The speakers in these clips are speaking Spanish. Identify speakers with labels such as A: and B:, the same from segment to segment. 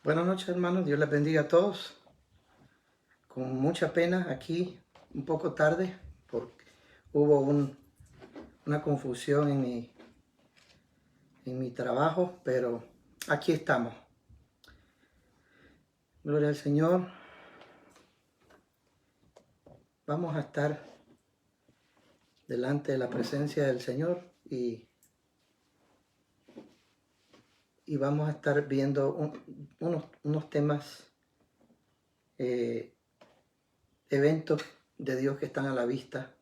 A: Buenas noches, hermanos. Dios les bendiga a todos. Con mucha pena aquí, un poco tarde, porque hubo una confusión en mi trabajo, pero aquí estamos. Gloria al Señor. Vamos a estar delante de la presencia del Señor y vamos a estar viendo unos temas, eventos de Dios que están a la vista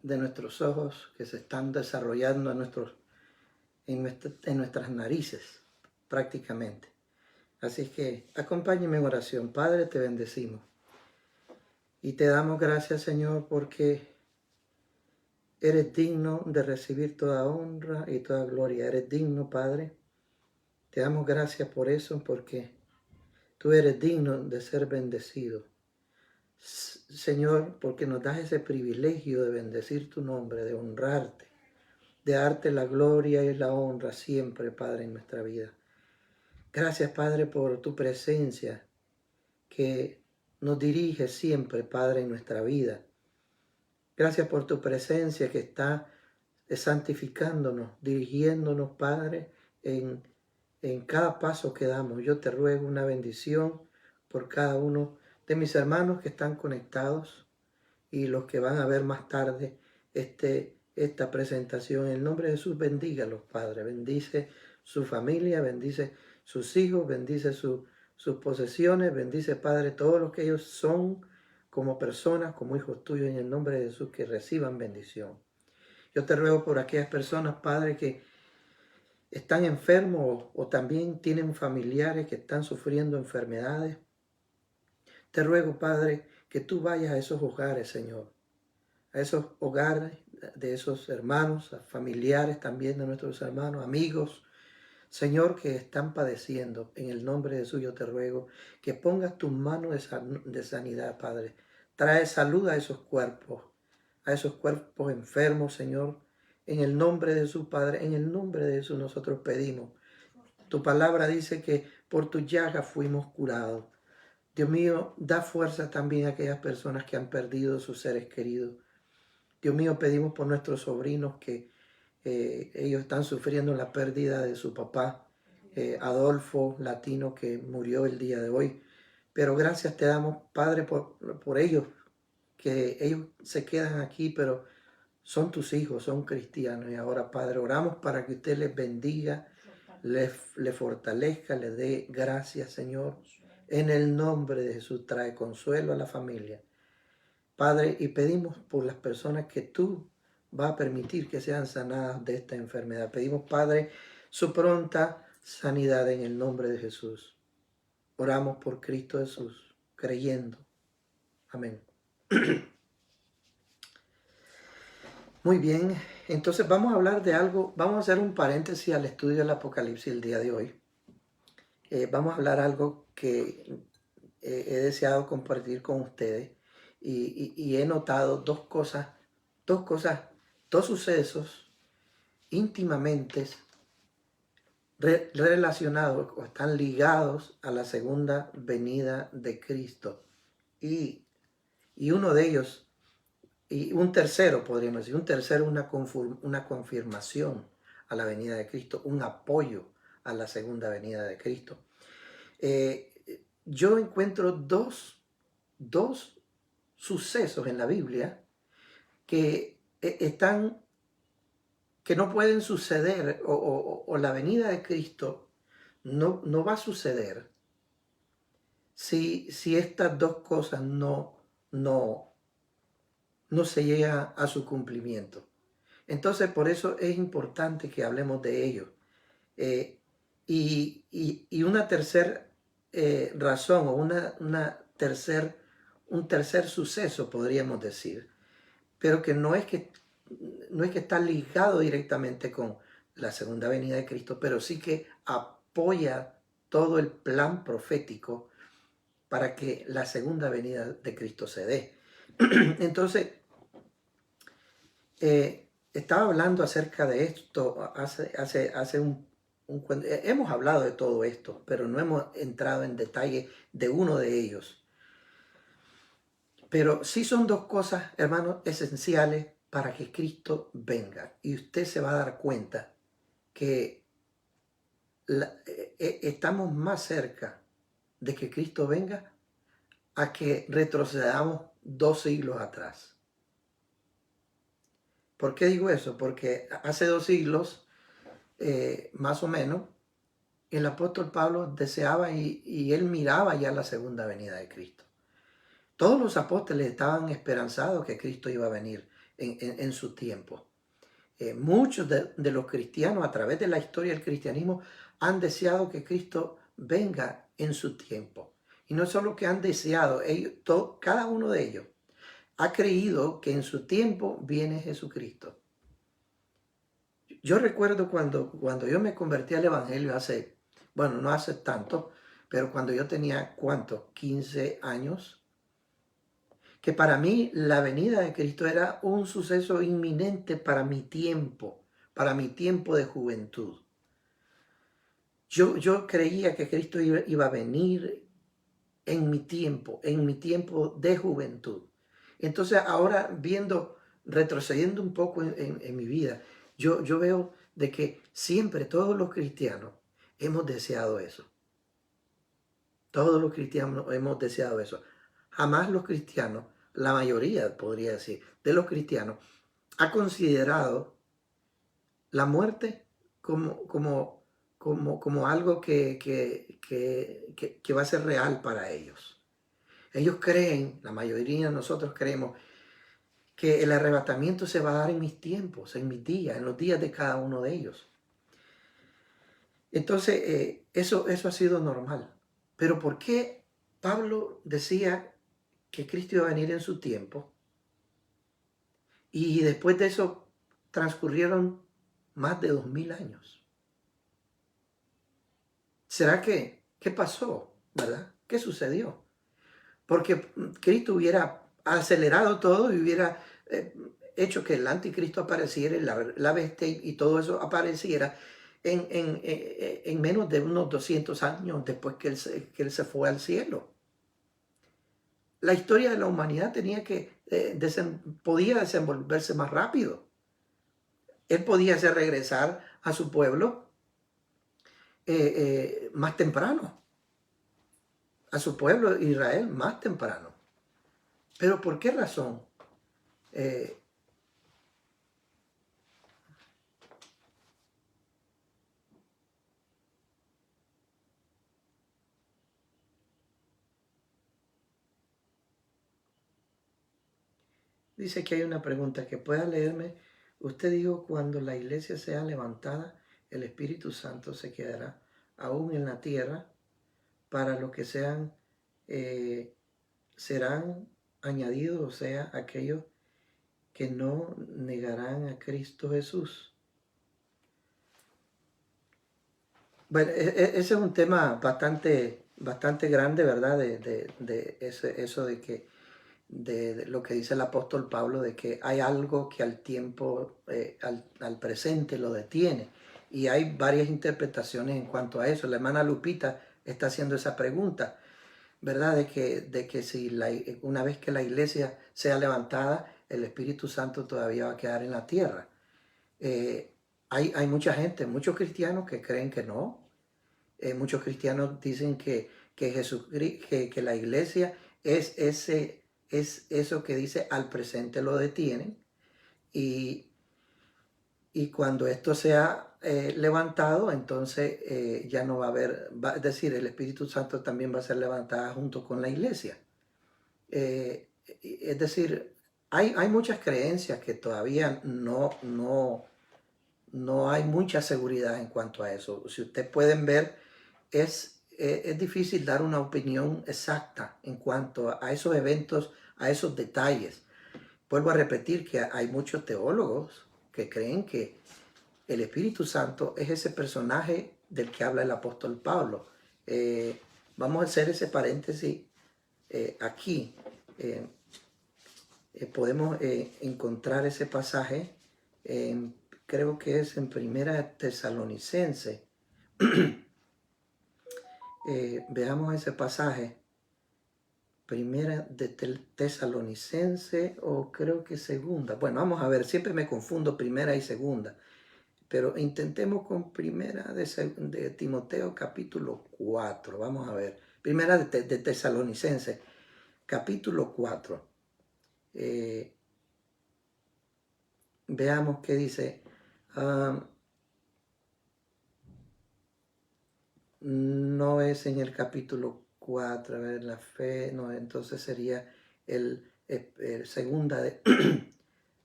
A: de nuestros ojos, que se están desarrollando en nuestras narices, prácticamente. Así que acompáñenme en oración. Padre, te bendecimos y te damos gracias, Señor, porque eres digno de recibir toda honra y toda gloria. Eres digno, Padre. Te damos gracias por eso, porque tú eres digno de ser bendecido. Señor, porque nos das ese privilegio de bendecir tu nombre, de honrarte, de darte la gloria y la honra siempre, Padre, en nuestra vida. Gracias, Padre, por tu presencia que nos dirige siempre, Padre, en nuestra vida. Gracias por tu presencia que está santificándonos, dirigiéndonos, Padre, en cada paso que damos. Yo te ruego una bendición por cada uno de mis hermanos que están conectados y los que van a ver más tarde esta presentación. En el nombre de Jesús, bendígalos, Padre. Bendice su familia, bendice sus hijos, bendice sus posesiones, bendice, Padre, todos los que ellos son como personas, como hijos tuyos, en el nombre de Jesús, que reciban bendición. Yo te ruego por aquellas personas, Padre, que están enfermos o también tienen familiares que están sufriendo enfermedades. Te ruego, Padre, que tú vayas a esos hogares, Señor, a esos hogares de esos hermanos, a familiares también de nuestros hermanos, amigos, Señor, que están padeciendo. En el nombre de Jesús yo te ruego que pongas tus manos de sanidad, Padre. Trae salud a esos cuerpos enfermos, Señor. En el nombre de Jesús, Padre, en el nombre de Jesús nosotros pedimos. Tu palabra dice que por tu llaga fuimos curados. Dios mío, da fuerza también a aquellas personas que han perdido sus seres queridos. Dios mío, pedimos por nuestros sobrinos que ellos están sufriendo la pérdida de su papá, Adolfo Latino, que murió el día de hoy. Pero gracias te damos, Padre, por ellos, que ellos se quedan aquí, pero son tus hijos, son cristianos. Y ahora, Padre, oramos para que usted les bendiga, les fortalezca, les dé gracias, Señor. En el nombre de Jesús, trae consuelo a la familia. Padre, y pedimos por las personas que tú vas a permitir que sean sanadas de esta enfermedad. Pedimos, Padre, su pronta sanidad en el nombre de Jesús. Oramos por Cristo Jesús, creyendo. Amén. Muy bien, entonces vamos a hablar de algo, vamos a hacer un paréntesis al estudio del Apocalipsis el día de hoy. Vamos a hablar algo que he deseado compartir con ustedes y he notado dos sucesos íntimamente relacionados o están ligados a la segunda venida de Cristo. Y uno de ellos, y un tercero, podríamos decir, una confirmación a la venida de Cristo, un apoyo a la segunda venida de Cristo. Yo encuentro dos sucesos en la Biblia que que no pueden suceder, o la venida de Cristo no va a suceder si estas dos cosas no se llega a su cumplimiento. Entonces, por eso es importante que hablemos de ello. Y una tercera razón, o un tercer suceso, podríamos decir, pero que no es que está ligado directamente con la segunda venida de Cristo, pero sí que apoya todo el plan profético para que la segunda venida de Cristo se dé. Entonces, estaba hablando acerca de esto hace Hemos hablado de todo esto, pero no hemos entrado en detalle de uno de ellos. Pero sí son dos cosas, hermanos, esenciales para que Cristo venga. Y usted se va a dar cuenta que estamos más cerca de que Cristo venga a que retrocedamos 2 siglos atrás. ¿Por qué digo eso? Porque hace 2 siglos, más o menos, el apóstol Pablo deseaba y él miraba ya la segunda venida de Cristo. Todos los apóstoles estaban esperanzados que Cristo iba a venir en su tiempo. Muchos de los cristianos a través de la historia del cristianismo han deseado que Cristo venga en su tiempo. Y no solo que han deseado, cada uno de ellos ha creído que en su tiempo viene Jesucristo. Yo recuerdo cuando yo me convertí al Evangelio bueno, no hace tanto, pero cuando yo tenía, ¿cuánto? 15 años, que para mí la venida de Cristo era un suceso inminente para mi tiempo de juventud. Yo creía que Cristo iba a venir en mi tiempo de juventud. Entonces ahora retrocediendo un poco en mi vida, yo veo de que siempre todos los cristianos hemos deseado eso. Todos los cristianos hemos deseado eso. Jamás los cristianos, la mayoría podría decir, de los cristianos, ha considerado la muerte como algo que va a ser real para ellos. Ellos creen, la mayoría de nosotros creemos, que el arrebatamiento se va a dar en mis tiempos, en mis días, en los días de cada uno de ellos. Entonces, eso ha sido normal. Pero ¿por qué Pablo decía que Cristo iba a venir en su tiempo? Y después de eso transcurrieron más de 2000 años. ¿Será qué pasó? ¿Verdad? ¿Qué sucedió? Porque Cristo hubiera acelerado todo y hubiera hecho que el anticristo apareciera, la bestia y todo eso apareciera en menos de unos 200 años después que él se fue al cielo. La historia de la humanidad podía desenvolverse más rápido. Él podía hacer regresar a su pueblo más temprano, a su pueblo Israel más temprano. ¿Pero por qué razón? Dice que hay una pregunta que pueda leerme. Usted dijo, cuando la iglesia sea levantada, el Espíritu Santo se quedará aún en la tierra para los que serán añadidos, o sea, aquellos que no negarán a Cristo Jesús. Bueno, ese es un tema bastante grande, ¿verdad? Eso de que de lo que dice el apóstol Pablo, de que hay algo que al tiempo, al presente lo detiene. Y hay varias interpretaciones en cuanto a eso. La hermana Lupita está haciendo esa pregunta, ¿verdad? De que si una vez que la iglesia sea levantada, el Espíritu Santo todavía va a quedar en la tierra. Hay mucha gente, muchos cristianos que creen que no. Muchos cristianos dicen que la iglesia es eso que dice al presente lo detienen, y cuando esto sea levantado, entonces ya no va a haber, es decir, el Espíritu Santo también va a ser levantada junto con la iglesia. Es decir, hay muchas creencias que todavía no hay mucha seguridad en cuanto a eso. Si ustedes pueden ver, es difícil dar una opinión exacta en cuanto a esos eventos, a esos detalles. Vuelvo a repetir que hay muchos teólogos que creen que el Espíritu Santo es ese personaje del que habla el apóstol Pablo. Vamos a hacer ese paréntesis aquí. Podemos encontrar ese pasaje, creo que es en Primera Tesalonicense, Veamos ese pasaje. Primera de Tesalonicense, o creo que segunda. Bueno, vamos a ver, siempre me confundo primera y segunda. Pero intentemos con primera de Timoteo capítulo 4. Vamos a ver. Primera de Tesalonicense, capítulo 4. Veamos qué dice. No es en el capítulo 4, a ver, la fe, no, entonces sería el segunda de,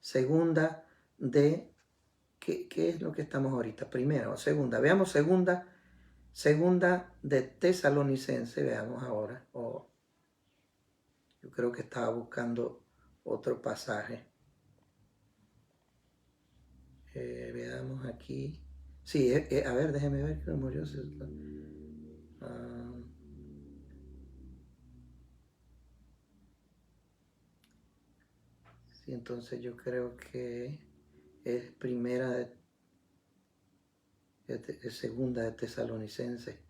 A: segunda de, ¿qué es lo que estamos ahorita? Primera o segunda, veamos segunda de Tesalonicense, veamos ahora, yo creo que estaba buscando otro pasaje. Veamos aquí. Sí, a ver, déjeme ver que murió. Sí, entonces yo creo que es primera de segunda de Tesalonicense.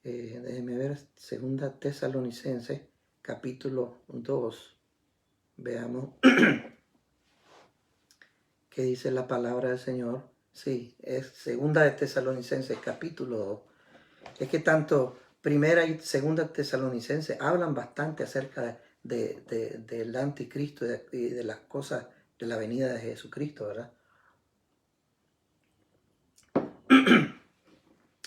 A: Déjeme ver, segunda Tesalonicense, capítulo 2. Veamos qué dice la palabra del Señor. Sí, es segunda de Tesalonicenses, capítulo 2. Es que tanto primera y segunda Tesalonicenses hablan bastante acerca del anticristo y de las cosas de la venida de Jesucristo, ¿verdad?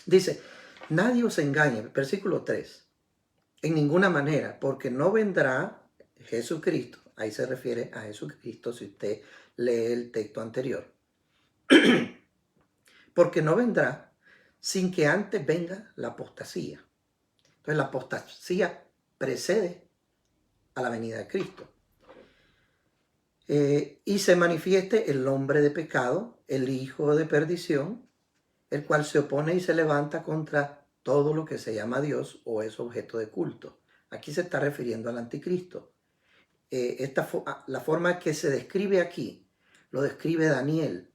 A: Dice, nadie os engañe, versículo 3, en ninguna manera, porque no vendrá Jesucristo, ahí se refiere a Jesucristo si usted lee el texto anterior, porque no vendrá sin que antes venga la apostasía. Entonces la apostasía precede a la venida de Cristo. Y se manifieste el hombre de pecado, el hijo de perdición, el cual se opone y se levanta contra todo lo que se llama Dios o es objeto de culto. Aquí se está refiriendo al anticristo. La forma que se describe aquí, lo describe Daniel,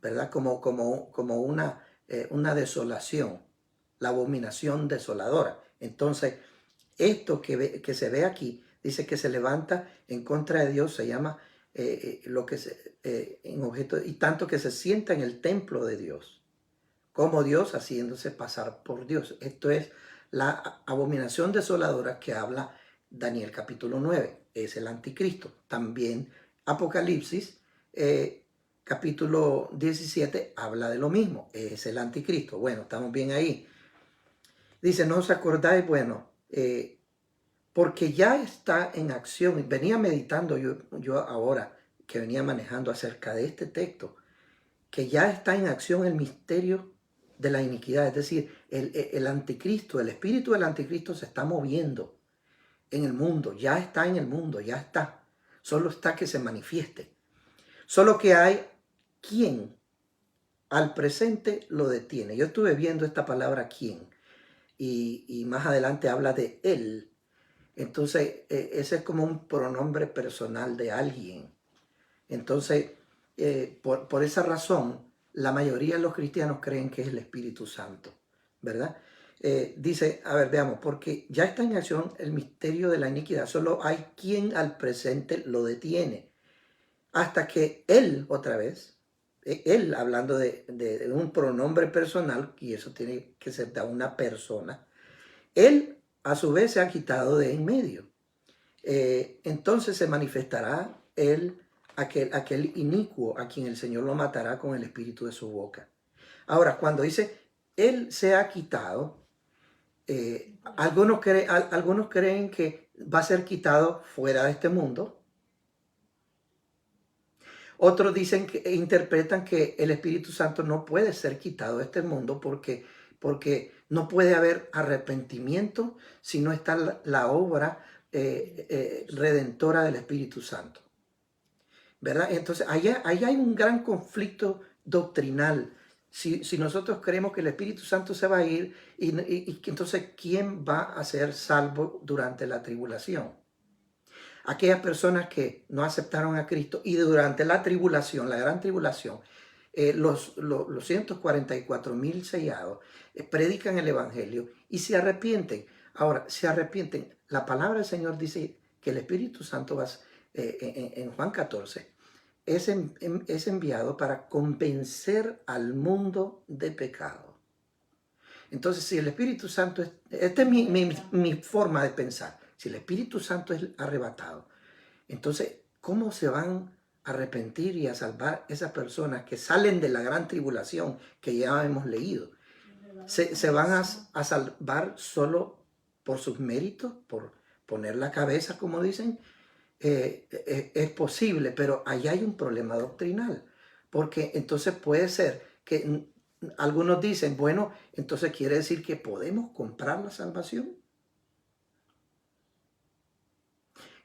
A: ¿verdad? Como una desolación, la abominación desoladora. Entonces, esto que se ve aquí, dice que se levanta en contra de Dios, se llama lo que en objeto, y tanto que se sienta en el templo de Dios, como Dios haciéndose pasar por Dios. Esto es la abominación desoladora que habla Daniel capítulo 9, es el anticristo. También Apocalipsis capítulo 17 habla de lo mismo, es el anticristo. Bueno, estamos bien ahí. Dice, no os acordáis, bueno, porque ya está en acción. Venía meditando yo ahora que venía manejando acerca de este texto, que ya está en acción el misterio de la iniquidad, es decir, el anticristo, el espíritu del anticristo se está moviendo en el mundo, ya está en el mundo, ya está, solo está que se manifieste, solo que hay quien al presente lo detiene. Yo estuve viendo esta palabra quien y más adelante habla de él. Entonces, ese es como un pronombre personal de alguien. Entonces, por esa razón, la mayoría de los cristianos creen que es el Espíritu Santo, ¿verdad? Dice, a ver, veamos, porque ya está en acción el misterio de la iniquidad, solo hay quien al presente lo detiene, hasta que él, otra vez, él hablando de un pronombre personal, y eso tiene que ser de una persona, él a su vez se ha quitado de en medio. Entonces se manifestará aquel inicuo a quien el Señor lo matará con el espíritu de su boca. Ahora, cuando dice, él se ha quitado, algunos creen que va a ser quitado fuera de este mundo. Otros dicen que interpretan que el Espíritu Santo no puede ser quitado de este mundo porque no puede haber arrepentimiento si no está la obra redentora del Espíritu Santo, ¿verdad? Entonces, allá hay un gran conflicto doctrinal. Si nosotros creemos que el Espíritu Santo se va a ir, y entonces, ¿quién va a ser salvo durante la tribulación? Aquellas personas que no aceptaron a Cristo y durante la tribulación, la gran tribulación, los 144,000 sellados predican el Evangelio y se arrepienten. Ahora, se arrepienten. La palabra del Señor dice que el Espíritu Santo va, en Juan 14, es enviado para convencer al mundo de pecado. Entonces, si el Espíritu Santo esta es mi forma de pensar, si el Espíritu Santo es arrebatado, entonces, ¿cómo se van a arrepentir y a salvar esas personas que salen de la gran tribulación que ya hemos leído? ¿Se van a salvar solo por sus méritos, por poner la cabeza, como dicen? Es posible, pero ahí hay un problema doctrinal, porque entonces puede ser que algunos dicen, bueno, entonces quiere decir que podemos comprar la salvación.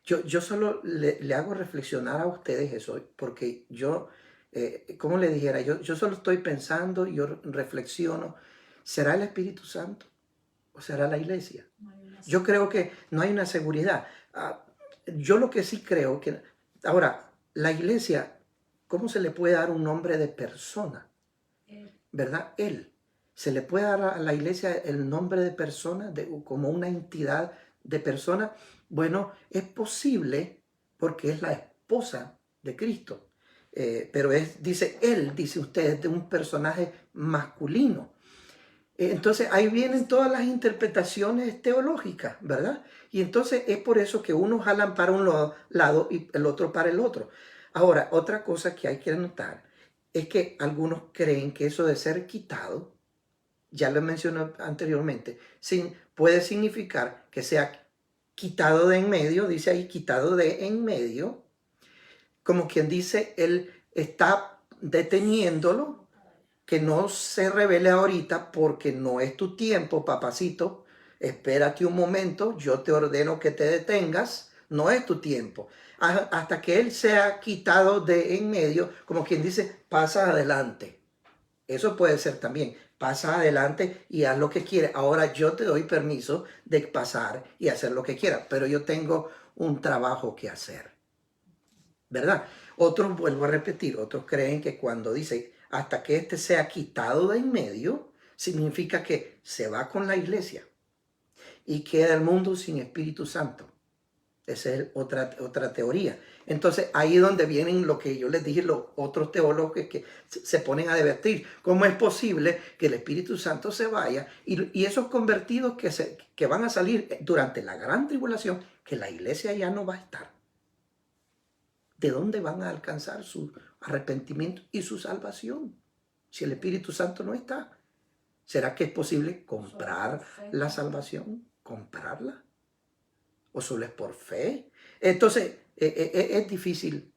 A: Yo solo le hago reflexionar a ustedes eso, porque yo, como le dijera, yo solo estoy pensando, yo reflexiono, ¿será el Espíritu Santo o será la iglesia? Yo creo que no hay una seguridad. Yo lo que sí creo que... Ahora, la iglesia, ¿cómo se le puede dar un nombre de persona? ¿Verdad? Él. ¿Se le puede dar a la iglesia el nombre de persona, como una entidad de persona? Bueno, es posible porque es la esposa de Cristo. Pero dice él, dice usted, de un personaje masculino. Entonces ahí vienen todas las interpretaciones teológicas, ¿verdad? Y entonces es por eso que unos jalan para un lado y el otro para el otro. Ahora, otra cosa que hay que notar es que algunos creen que eso de ser quitado, ya lo mencioné anteriormente, puede significar que sea quitado de en medio, dice ahí quitado de en medio, como quien dice, él está deteniéndolo, que no se revele ahorita porque no es tu tiempo, papacito. Espérate un momento, yo te ordeno que te detengas, no es tu tiempo. Hasta que él sea quitado de en medio, como quien dice, pasa adelante. Eso puede ser también, pasa adelante y haz lo que quieras. Ahora yo te doy permiso de pasar y hacer lo que quieras, pero yo tengo un trabajo que hacer, ¿verdad? Otros, vuelvo a repetir, otros creen que cuando dice hasta que éste sea quitado de en medio, significa que se va con la iglesia y queda el mundo sin Espíritu Santo. Esa es otra teoría. Entonces, ahí es donde vienen lo que yo les dije, los otros teólogos que se ponen a debatir. ¿Cómo es posible que el Espíritu Santo se vaya y esos convertidos que van a salir durante la gran tribulación, que la iglesia ya no va a estar? ¿De dónde van a alcanzar su arrepentimiento y su salvación si el Espíritu Santo no está? ¿Será que es posible comprar la salvación? ¿Comprarla? ¿O solo es por fe? Entonces, es difícil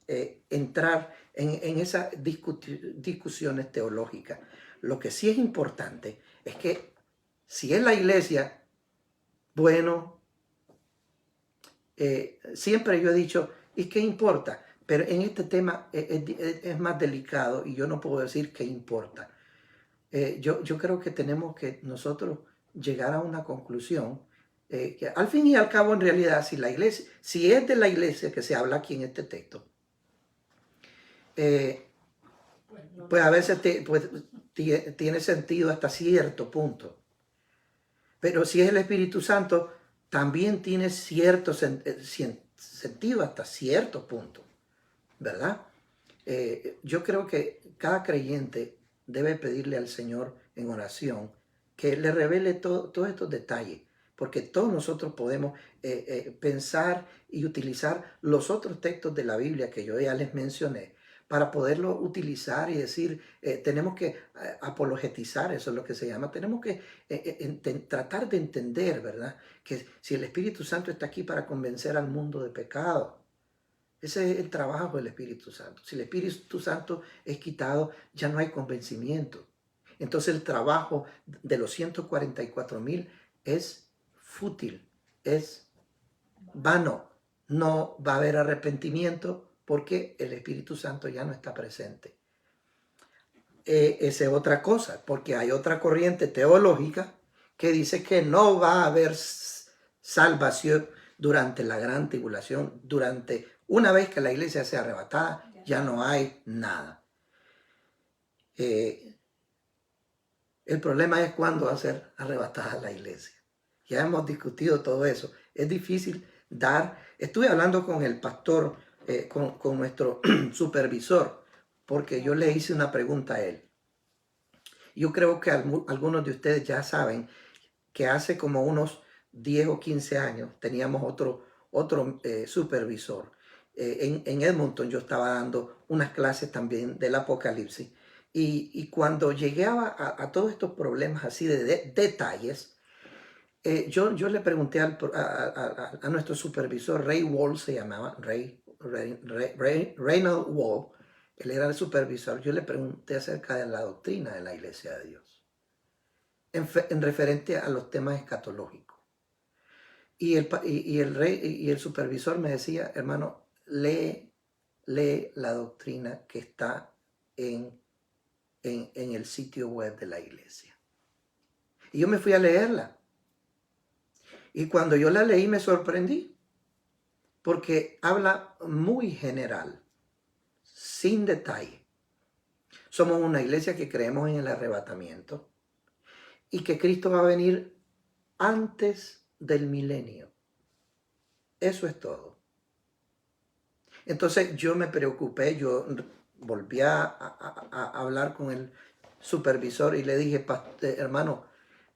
A: entrar en esas discusiones teológicas. Lo que sí es importante es que si es la iglesia, bueno, siempre yo he dicho, ¿y qué importa? Pero en este tema es más delicado y yo no puedo decir qué importa. Yo creo que tenemos que nosotros llegar a una conclusión que al fin y al cabo en realidad si la iglesia, si es de la iglesia que se habla aquí en este texto, pues a veces tiene sentido hasta cierto punto. Pero si es el Espíritu Santo, también tiene cierto sentido hasta cierto punto, ¿verdad? Yo creo que cada creyente debe pedirle al Señor en oración que le revele todos estos detalles, porque todos nosotros podemos pensar y utilizar los otros textos de la Biblia que yo ya les mencioné para poderlo utilizar y decir, tenemos que apologetizar, eso es lo que se llama, tenemos que tratar de entender, ¿verdad? Que si el Espíritu Santo está aquí para convencer al mundo de pecado, ese es el trabajo del Espíritu Santo. Si el Espíritu Santo es quitado, ya no hay convencimiento. Entonces el trabajo de los 144,000 es fútil, es vano. No va a haber arrepentimiento porque el Espíritu Santo ya no está presente. Esa es otra cosa, porque hay otra corriente teológica que dice que no va a haber salvación durante la gran tribulación, una vez que la iglesia sea arrebatada, ya no hay nada. El problema es cuándo va a ser arrebatada la iglesia. Ya hemos discutido todo eso. Es difícil dar. Estuve hablando con el pastor, con nuestro supervisor, porque yo le hice una pregunta a él. Yo creo que algunos de ustedes ya saben que hace como unos 10 o 15 años teníamos otro supervisor. En Edmonton yo estaba dando unas clases también del Apocalipsis. Y cuando llegué a todos estos problemas así de detalles, yo le pregunté a nuestro supervisor, Ray Wall se llamaba, Reynald Wall, él era el supervisor, yo le pregunté acerca de la doctrina de la Iglesia de Dios, en referente a los temas escatológicos. Y el supervisor me decía, hermano, lee la doctrina que está en el sitio web de la iglesia. Y yo me fui a leerla. Y cuando yo la leí me sorprendí, porque habla muy general, sin detalle. Somos una iglesia que creemos en el arrebatamiento y que Cristo va a venir antes del milenio. Eso es todo. Entonces yo me preocupé, yo volví a hablar con el supervisor y le dije, hermano,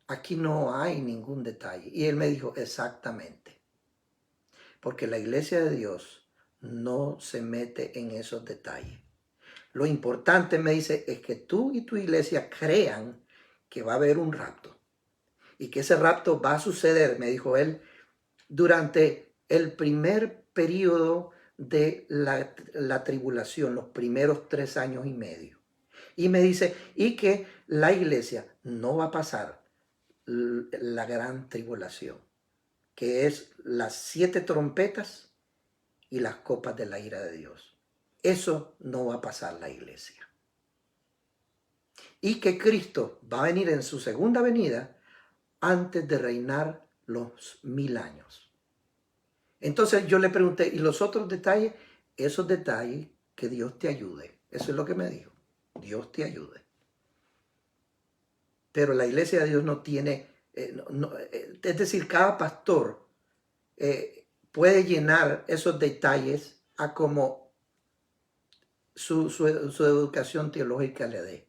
A: aquí no hay ningún detalle. Y él me dijo, exactamente, porque la iglesia de Dios no se mete en esos detalles. Lo importante, me dice, es que tú y tu iglesia crean que va a haber un rapto y que ese rapto va a suceder, me dijo él, durante el primer periodo de la tribulación, los primeros 3 años y medio. Y me dice, y que la iglesia no va a pasar la gran tribulación, que es las 7 trompetas y las copas de la ira de Dios. Eso no va a pasar la iglesia. Y que Cristo va a venir en su segunda venida antes de reinar los 1000 años. Entonces yo le pregunté, ¿y los otros detalles? Esos detalles, que Dios te ayude. Eso es lo que me dijo. Dios te ayude. Pero la iglesia de Dios no tiene, es decir, cada pastor puede llenar esos detalles a como su educación teológica le dé,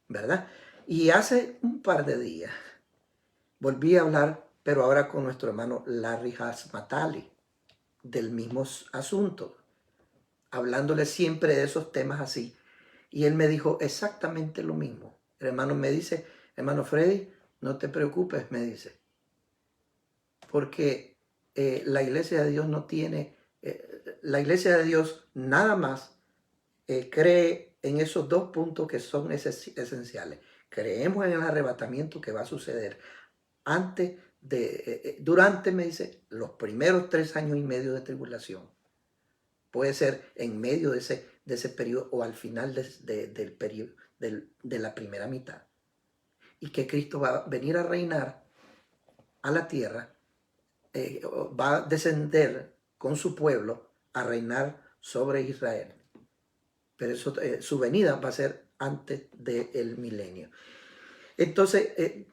A: ¿verdad? Y hace un par de días volví a hablar, pero ahora con nuestro hermano Larry Hasmatali, del mismo asunto, hablándole siempre de esos temas así. Y él me dijo exactamente lo mismo. El hermano me dice, hermano Freddy, no te preocupes, me dice, porque la iglesia de Dios no tiene, la iglesia de Dios nada más cree en esos 2 puntos que son esenciales. Creemos en el arrebatamiento que va a suceder antes de, durante, me dice, los primeros 3 años y medio de tribulación. Puede ser en medio de ese periodo o al final del periodo, de la primera mitad. Y que Cristo va a venir a reinar a la tierra, va a descender con su pueblo a reinar sobre Israel. Pero eso, su venida va a ser antes del milenio. Entonces,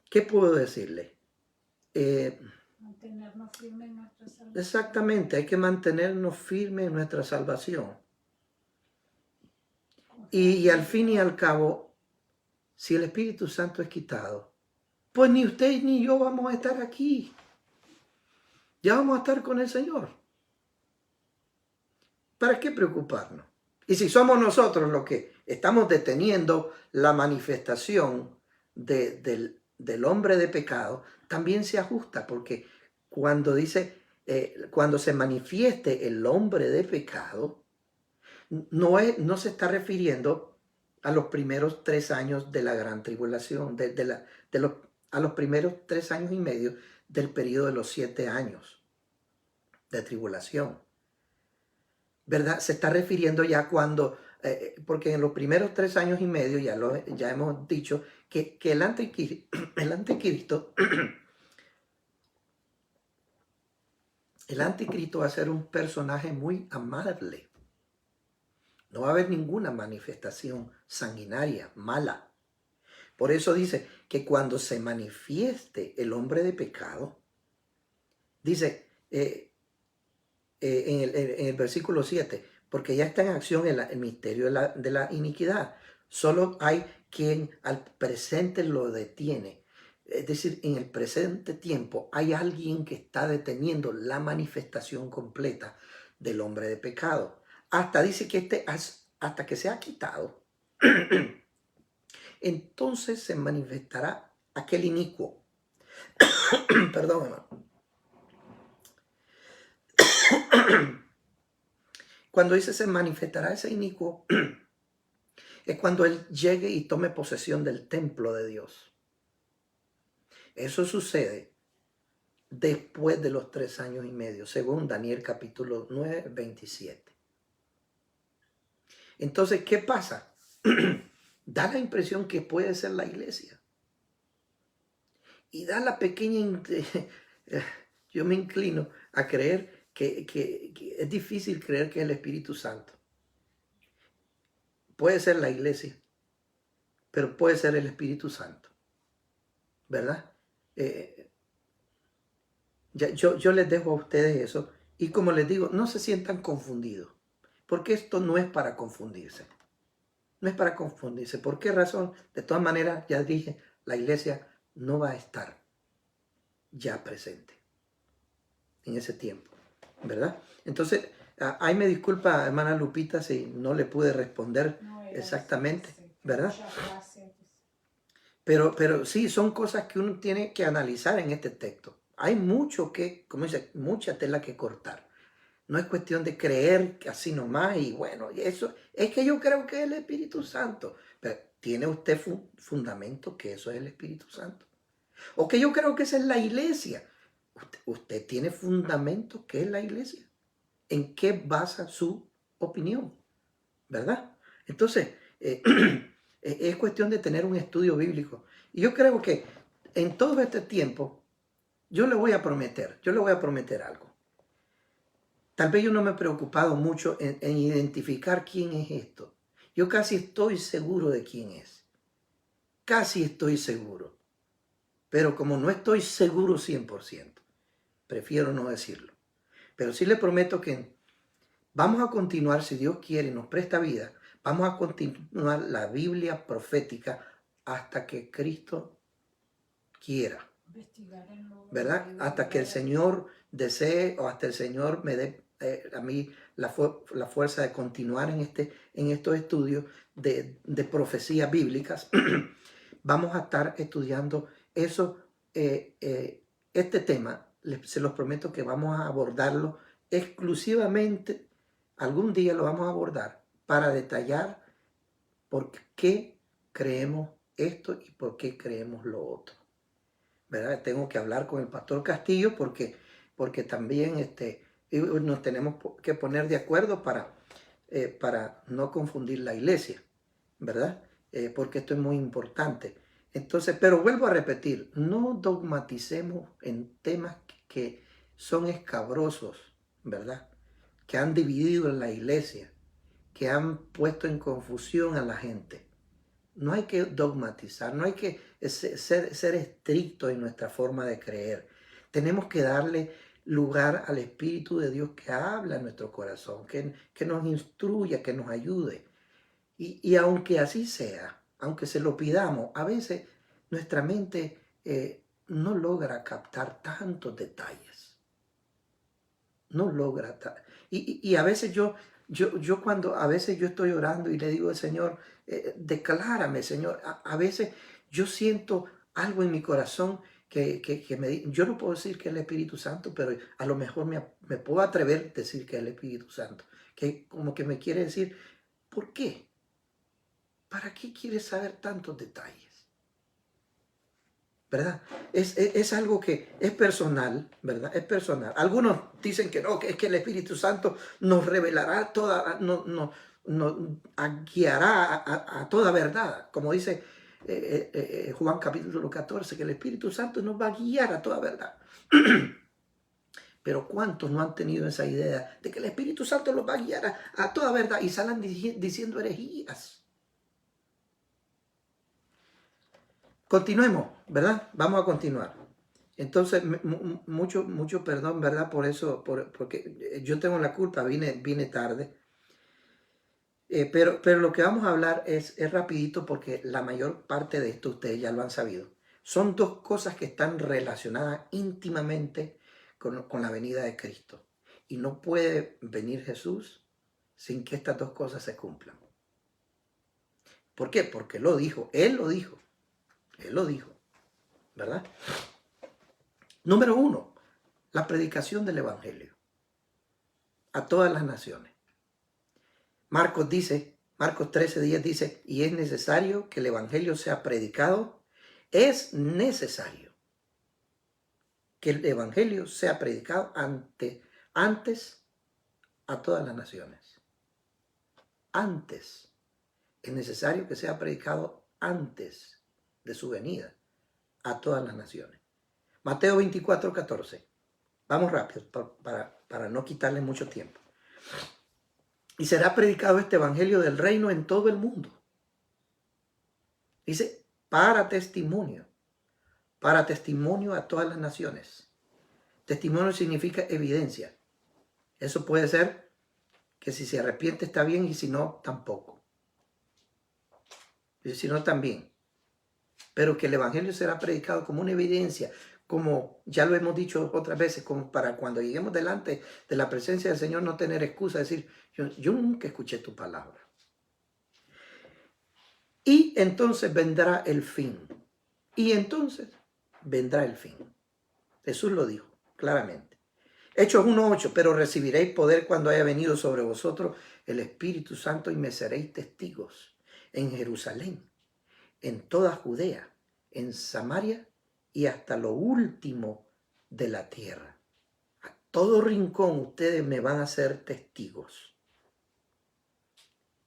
A: ¿qué puedo decirle?
B: Mantenernos firmes en nuestra salvación.
A: Exactamente, hay que mantenernos firmes en nuestra salvación. Y al fin y al cabo, si el Espíritu Santo es quitado, pues ni usted ni yo vamos a estar aquí. Ya vamos a estar con el Señor. ¿Para qué preocuparnos? Y si somos nosotros los que estamos deteniendo la manifestación del hombre de pecado, también se ajusta, porque cuando dice, cuando se manifieste el hombre de pecado, no se está refiriendo a los primeros 3 años de la gran tribulación, a los primeros 3 años y medio del periodo de los 7 años de tribulación, ¿verdad? Se está refiriendo ya cuando, porque en los primeros 3 años y medio ya hemos dicho que el anticristo, el anticristo va a ser un personaje muy amable, No va a haber ninguna manifestación sanguinaria, mala. Por eso dice que cuando se manifieste el hombre de pecado, dice en el versículo 7, porque ya está en acción el misterio de la iniquidad. Solo hay quien al presente lo detiene. Es decir, en el presente tiempo hay alguien que está deteniendo la manifestación completa del hombre de pecado. Hasta dice que hasta que sea quitado, entonces se manifestará aquel inicuo. Perdón, hermano. Cuando dice se manifestará ese inicuo, es cuando él llegue y tome posesión del templo de Dios. Eso sucede después de los 3 años y medio, según Daniel capítulo 9, 27. Entonces, ¿qué pasa? Da la impresión que puede ser la iglesia. Y da la pequeña... Yo me inclino a creer que es difícil creer que es el Espíritu Santo. Puede ser la iglesia, pero puede ser el Espíritu Santo. ¿Verdad? Yo les dejo a ustedes eso. Y como les digo, no se sientan confundidos. Porque esto no es para confundirse. No es para confundirse. ¿Por qué razón? De todas maneras, ya dije, la iglesia no va a estar ya presente en ese tiempo. ¿Verdad? Entonces, ahí me disculpa, hermana Lupita, si no le pude responder exactamente. ¿Verdad? Pero sí, son cosas que uno tiene que analizar en este texto. Hay mucho que, como dice, mucha tela que cortar. No es cuestión de creer que así nomás y bueno, eso es que yo creo que es el Espíritu Santo. Pero ¿tiene usted fundamento que eso es el Espíritu Santo? O que yo creo que esa es la iglesia. ¿Usted tiene fundamento que es la iglesia? ¿En qué basa su opinión? ¿Verdad? Entonces, es cuestión de tener un estudio bíblico. Y yo creo que en todo este tiempo, yo le voy a prometer algo. Tal vez yo no me he preocupado mucho en identificar quién es esto. Yo casi estoy seguro de quién es. Casi estoy seguro. Pero como no estoy seguro 100%, prefiero no decirlo. Pero sí le prometo que vamos a continuar, si Dios quiere y nos presta vida, vamos a continuar la Biblia profética hasta que Cristo quiera. ¿Verdad? Hasta que el Señor desee o hasta el Señor me dé a mí la fuerza de continuar en estos estudios de profecías bíblicas. Vamos a estar estudiando eso, este tema. Se los prometo que vamos a abordarlo exclusivamente. Algún día lo vamos a abordar para detallar por qué creemos esto y por qué creemos lo otro. ¿Verdad? Tengo que hablar con el pastor Castillo porque también nos tenemos que poner de acuerdo para no confundir la iglesia, ¿verdad? Porque esto es muy importante. Entonces, pero vuelvo a repetir, no dogmaticemos en temas que son escabrosos, ¿verdad? Que han dividido en la iglesia, que han puesto en confusión a la gente. No hay que dogmatizar, no hay que ser estricto en nuestra forma de creer. Tenemos que darle lugar al Espíritu de Dios que habla en nuestro corazón, que nos instruya, que nos ayude. Y aunque así sea, aunque se lo pidamos, a veces nuestra mente no logra captar tantos detalles. No logra. Y a veces cuando a veces yo estoy orando y le digo al Señor, declárame, Señor. A veces yo siento algo en mi corazón que yo no puedo decir que es el Espíritu Santo, pero a lo mejor me puedo atrever a decir que es el Espíritu Santo. Que como que me quiere decir, ¿por qué? ¿Para qué quieres saber tantos detalles? ¿Verdad? Es algo que es personal, ¿verdad? Es personal. Algunos dicen que no, que es que el Espíritu Santo nos revelará nos guiará a toda verdad. Como dice Juan capítulo 14, que el Espíritu Santo nos va a guiar a toda verdad. Pero ¿cuántos no han tenido esa idea de que el Espíritu Santo los va a guiar a toda verdad y salen diciendo herejías? Continuemos, ¿verdad? Vamos a continuar. Entonces, mucho perdón, ¿verdad? Por eso, porque yo tengo la culpa, vine tarde. Pero lo que vamos a hablar es rapidito porque la mayor parte de esto ustedes ya lo han sabido. Son dos cosas que están relacionadas íntimamente con la venida de Cristo. Y no puede venir Jesús sin que estas dos cosas se cumplan. ¿Por qué? Porque lo dijo, Él lo dijo, ¿verdad? Número 1, la predicación del Evangelio a todas las naciones. Marcos 13:10 dice, y es necesario que el Evangelio sea predicado. Es necesario que el Evangelio sea predicado antes a todas las naciones. Antes. Es necesario que sea predicado antes de su venida a todas las naciones. Mateo 24:14. Vamos rápido para no quitarle mucho tiempo. Y será predicado este evangelio del reino en todo el mundo. Dice, para testimonio a todas las naciones. Testimonio significa evidencia. Eso puede ser que si se arrepiente está bien y si no, tampoco. Y si no, también. Pero que el evangelio será predicado como una evidencia, como ya lo hemos dicho otras veces, como para cuando lleguemos delante de la presencia del Señor no tener excusa, decir, yo nunca escuché tu palabra. Y entonces vendrá el fin. Y entonces vendrá el fin. Jesús lo dijo claramente. Hechos 1:8, pero recibiréis poder cuando haya venido sobre vosotros el Espíritu Santo y me seréis testigos en Jerusalén, en toda Judea, en Samaria y hasta lo último de la tierra. A todo rincón ustedes me van a ser testigos.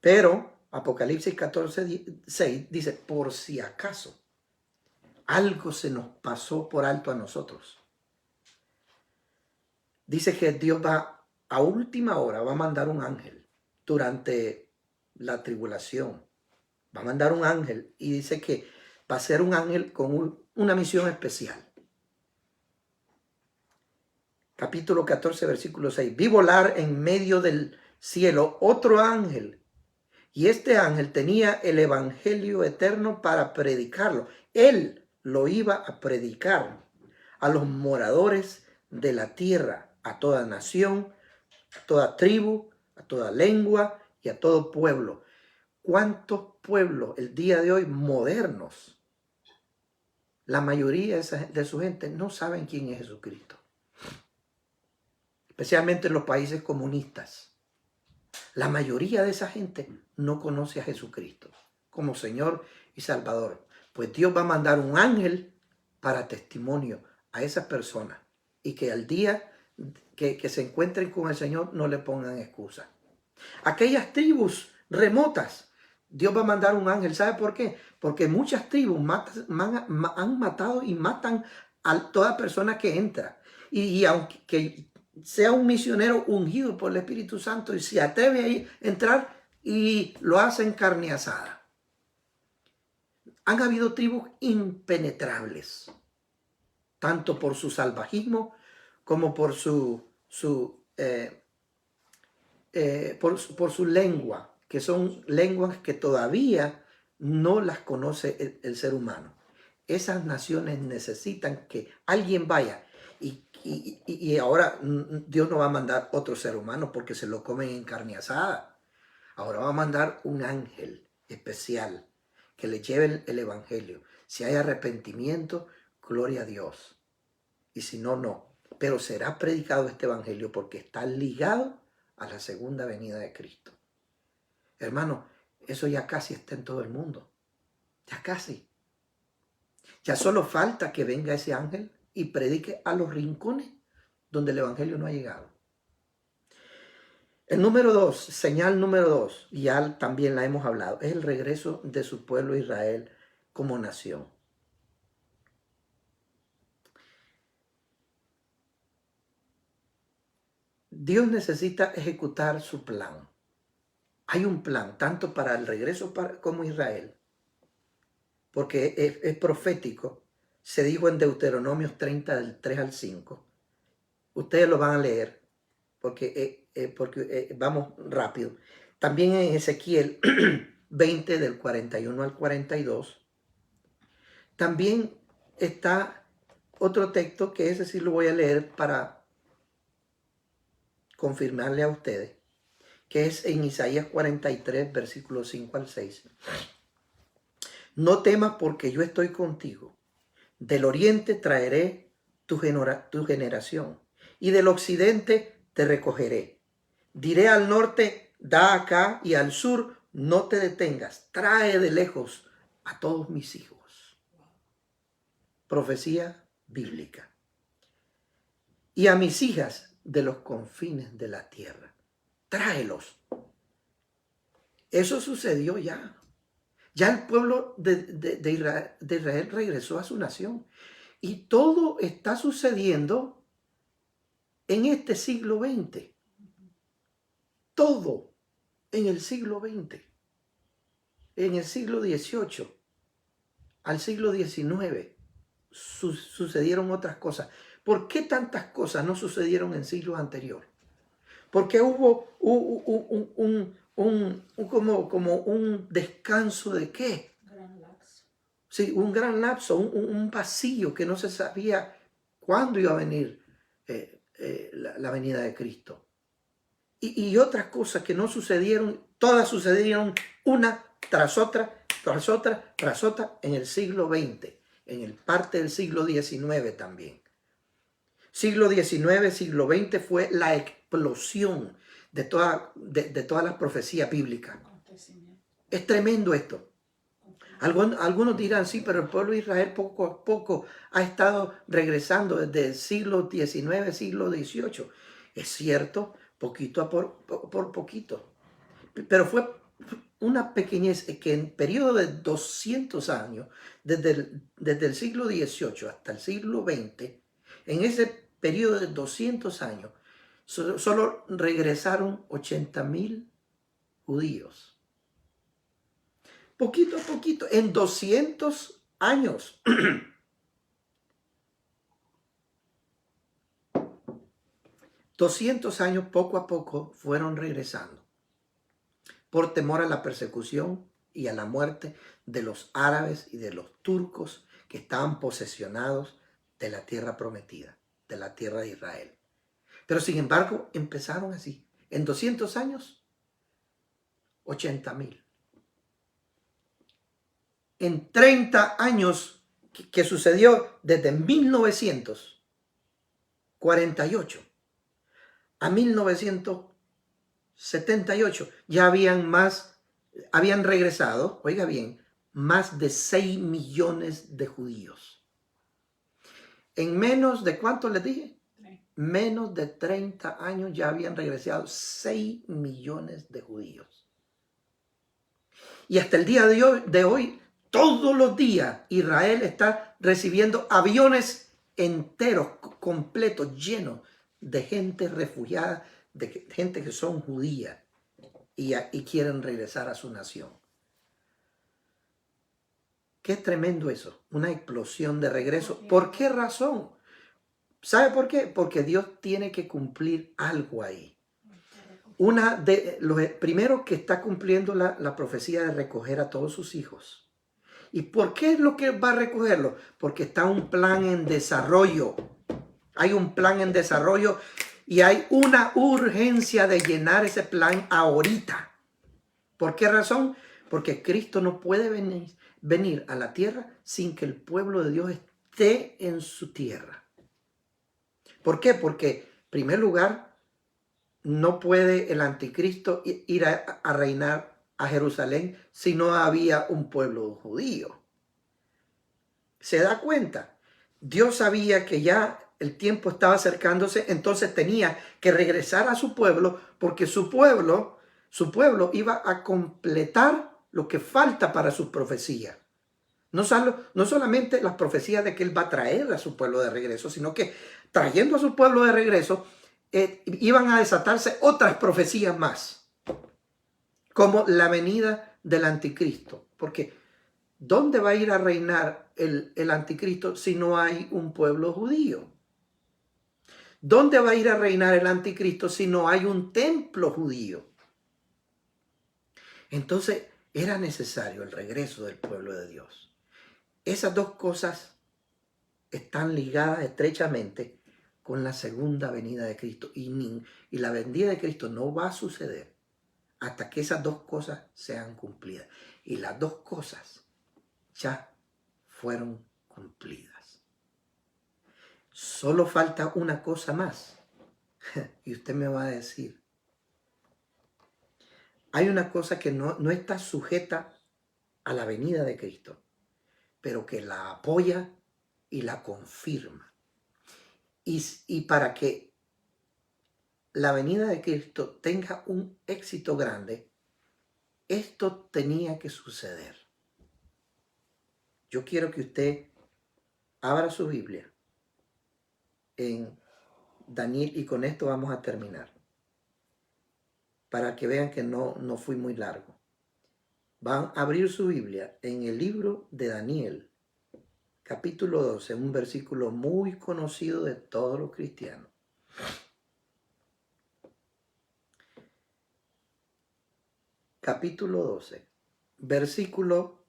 A: Pero Apocalipsis 14:6 dice, por si acaso algo se nos pasó por alto a nosotros. Dice que Dios va a última hora, va a mandar un ángel durante la tribulación. Va a mandar un ángel y dice que va a ser un ángel con una misión especial. Capítulo 14, versículo 6. Vi volar en medio del cielo otro ángel. Y este ángel tenía el evangelio eterno para predicarlo. Él lo iba a predicar a los moradores de la tierra, a toda nación, a toda tribu, a toda lengua y a todo pueblo. ¿Cuántos pueblos el día de hoy modernos? La mayoría de su gente no saben quién es Jesucristo. Especialmente en los países comunistas. La mayoría de esa gente no conoce a Jesucristo como Señor y Salvador. Pues Dios va a mandar un ángel para testimonio a esas personas y que al día que se encuentren con el Señor no le pongan excusa. Aquellas tribus remotas, Dios va a mandar un ángel. ¿Sabe por qué? Porque muchas tribus han matado y matan a toda persona que entra. Y aunque sea un misionero ungido por el Espíritu Santo y se atreve a entrar y lo hace en carne asada. Han habido tribus impenetrables, tanto por su salvajismo como por por su lengua, que son lenguas que todavía no las conoce el ser humano. Esas naciones necesitan que alguien vaya y ahora Dios no va a mandar otro ser humano porque se lo comen en carne asada. Ahora va a mandar un ángel especial que le lleve el evangelio. Si hay arrepentimiento, gloria a Dios. Y si no, no. Pero será predicado este evangelio porque está ligado a la segunda venida de Cristo. Hermano, eso ya casi está en todo el mundo. Ya casi. Ya solo falta que venga ese ángel y predique a los rincones donde el evangelio no ha llegado. El número 2, señal número 2, ya también la hemos hablado, es el regreso de su pueblo Israel como nación. Dios necesita ejecutar su plan. Hay un plan, tanto para el regreso como Israel, porque es profético. Se dijo en Deuteronomios 30, del 3 al 5. Ustedes lo van a leer, porque vamos rápido. También en Ezequiel 20, del 41 al 42. También está otro texto, que ese sí lo voy a leer para confirmarle a ustedes, que es en Isaías 43, versículos 5 al 6. No temas, porque yo estoy contigo. Del oriente traeré tu generación, y del occidente te recogeré. Diré al norte, da acá, y al sur, no te detengas. Trae de lejos a todos mis hijos. Profecía bíblica. Y a mis hijas de los confines de la tierra. Tráelos. Eso sucedió ya. Ya el pueblo de Israel regresó a su nación. Y todo está sucediendo en este siglo XX. Todo en el siglo XX. En el siglo XVIII al siglo XIX sucedieron otras cosas. ¿Por qué tantas cosas no sucedieron en siglos anteriores? Porque hubo como un descanso de ¿qué?
B: Gran lapso.
A: Sí, un gran lapso, un vacío que no se sabía cuándo iba a venir la venida de Cristo. Y otras cosas que no sucedieron, todas sucedieron una tras otra, tras otra, tras otra en el siglo XX, en el parte del siglo XIX también. Siglo XIX, siglo XX fue la explosión de todas las profecías bíblicas. Es tremendo esto. Algunos dirán, sí, pero el pueblo de Israel poco a poco ha estado regresando desde el siglo XIX, siglo XVIII. Es cierto, poquito por poquito. Pero fue una pequeñez que en periodo de 200 años, desde el siglo XVIII hasta el siglo XX, en ese periodo de 200 años, solo regresaron 80,000 judíos. Poquito a poquito, en 200 años. 200 años poco a poco fueron regresando por temor a la persecución y a la muerte de los árabes y de los turcos que estaban posesionados de la tierra prometida, de la tierra de Israel. Pero sin embargo empezaron así. En 200 años, 80,000. En 30 años que sucedió desde 1948 a 1978, ya habían regresado, oiga bien, más de 6 millones de judíos. En menos de, ¿cuánto les dije? Menos de 30 años ya habían regresado 6 millones de judíos. Y hasta el día de hoy, todos los días, Israel está recibiendo aviones enteros, completos, llenos de gente refugiada, de gente que son judías y quieren regresar a su nación. Qué tremendo eso, una explosión de regreso. ¿Por qué razón? ¿Sabe por qué? Porque Dios tiene que cumplir algo ahí. Una de los primeros que está cumpliendo la profecía de recoger a todos sus hijos. ¿Y por qué es lo que va a recogerlo? Porque está un plan en desarrollo. Hay un plan en desarrollo y hay una urgencia de llenar ese plan ahorita. ¿Por qué razón? Porque Cristo no puede venir a la tierra sin que el pueblo de Dios esté en su tierra. ¿Por qué? Porque, en primer lugar, no puede el anticristo ir a reinar a Jerusalén si no había un pueblo judío. ¿Se da cuenta? Dios sabía que ya el tiempo estaba acercándose, entonces tenía que regresar a su pueblo, porque su pueblo iba a completar lo que falta para su profecía. No solamente las profecías de que Él va a traer a su pueblo de regreso, sino que trayendo a su pueblo de regreso, iban a desatarse otras profecías más, como la venida del anticristo. Porque ¿dónde va a ir a reinar el anticristo si no hay un pueblo judío? ¿Dónde va a ir a reinar el anticristo si no hay un templo judío? Entonces era necesario el regreso del pueblo de Dios. Esas dos cosas están ligadas estrechamente con la segunda venida de Cristo. Y la venida de Cristo no va a suceder hasta que esas dos cosas sean cumplidas. Y las dos cosas ya fueron cumplidas. Solo falta una cosa más. Y usted me va a decir, hay una cosa que no está sujeta a la venida de Cristo, pero que la apoya y la confirma. Y para que la venida de Cristo tenga un éxito grande, esto tenía que suceder. Yo quiero que usted abra su Biblia en Daniel, y con esto vamos a terminar, para que vean que no fui muy largo. Van a abrir su Biblia en el libro de Daniel, capítulo 12, un versículo muy conocido de todos los cristianos. Capítulo 12, versículo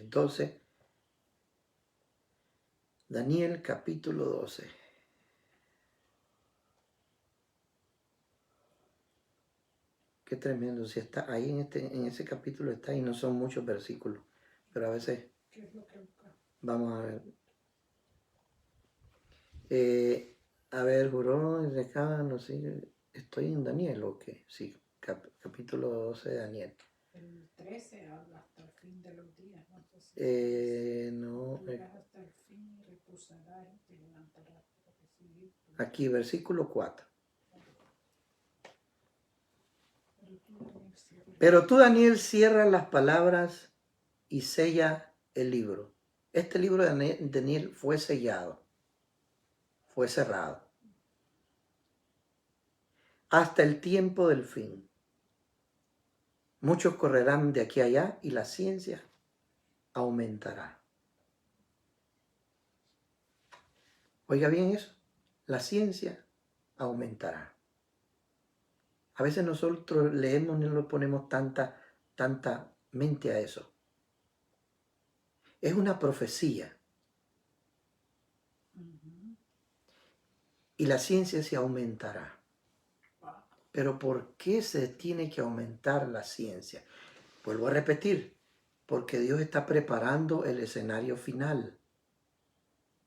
A: 12. Daniel capítulo 12. Qué tremendo, si está ahí en ese capítulo está, y no son muchos versículos, pero a veces vamos a ver. A ver, juró, no sé, estoy en Daniel o qué, sí, capítulo 12 de Daniel.
B: El 13 habla hasta el fin de los días, no sé si
A: no.
B: Hasta el fin y reposarás y te levantarás.
A: Aquí, versículo 4. Pero tú, Daniel, cierra las palabras y sella el libro. Este libro de Daniel fue sellado, fue cerrado, hasta el tiempo del fin. Muchos correrán de aquí a allá y la ciencia aumentará. Oiga bien eso, la ciencia aumentará. A veces nosotros leemos y no le ponemos tanta mente a eso. Es una profecía. Y la ciencia se aumentará. Pero ¿por qué se tiene que aumentar la ciencia? Vuelvo a repetir, porque Dios está preparando el escenario final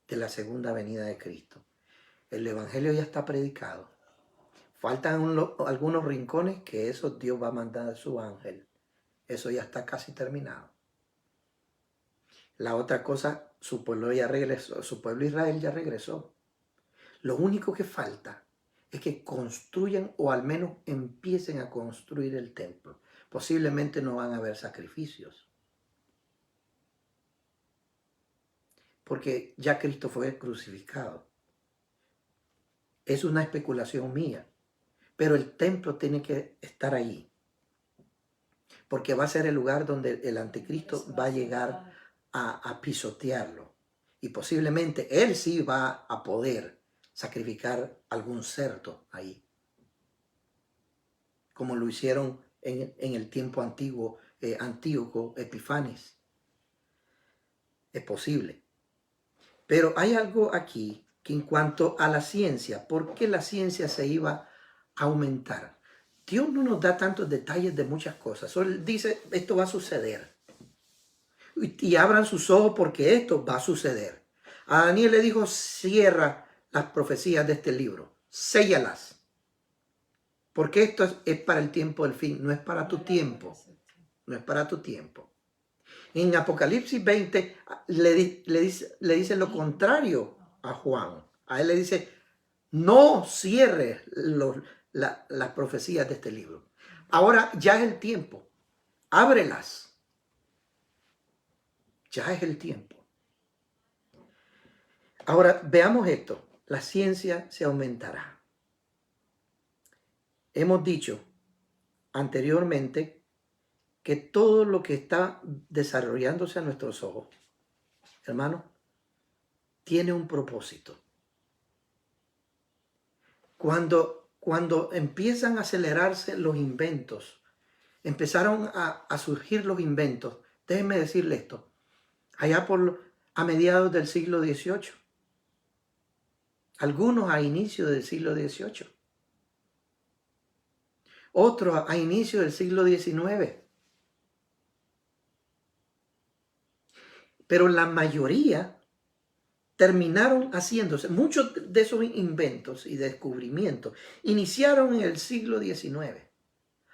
A: de la segunda venida de Cristo. El evangelio ya está predicado. Faltan algunos rincones que eso Dios va a mandar a su ángel. Eso ya está casi terminado. La otra cosa, su pueblo ya regresó, su pueblo Israel ya regresó. Lo único que falta es que construyan o al menos empiecen a construir el templo. Posiblemente no van a haber sacrificios, porque ya Cristo fue crucificado. Es una especulación mía, pero el templo tiene que estar ahí, porque va a ser el lugar donde el anticristo va a llegar a pisotearlo, y posiblemente él sí va a poder sacrificar algún cerdo ahí, como lo hicieron en el tiempo antiguo, Antíoco Epifanes. Es posible. Pero hay algo aquí que en cuanto a la ciencia, ¿por qué la ciencia se iba a aumentar? Dios no nos da tantos detalles de muchas cosas. Solo dice, esto va a suceder. Y abran sus ojos porque esto va a suceder. A Daniel le dijo, cierra las profecías de este libro, séllalas. Porque esto es para el tiempo del fin, no es para tu tiempo. No es para tu tiempo. En Apocalipsis 20 le dice lo contrario a Juan. A él le dice, no cierres las profecías de este libro. Ahora ya es el tiempo. Ábrelas. Ya es el tiempo. Ahora veamos esto. La ciencia se aumentará. Hemos dicho anteriormente que todo lo que está desarrollándose a nuestros ojos, hermano, tiene un propósito. Cuando empiezan a acelerarse los inventos, empezaron a surgir los inventos, déjenme decirle esto, allá a mediados del siglo XVIII, algunos a inicios del siglo XVIII, otros a inicios del siglo XIX, pero la mayoría terminaron haciéndose. Muchos de esos inventos y descubrimientos iniciaron en el siglo XIX,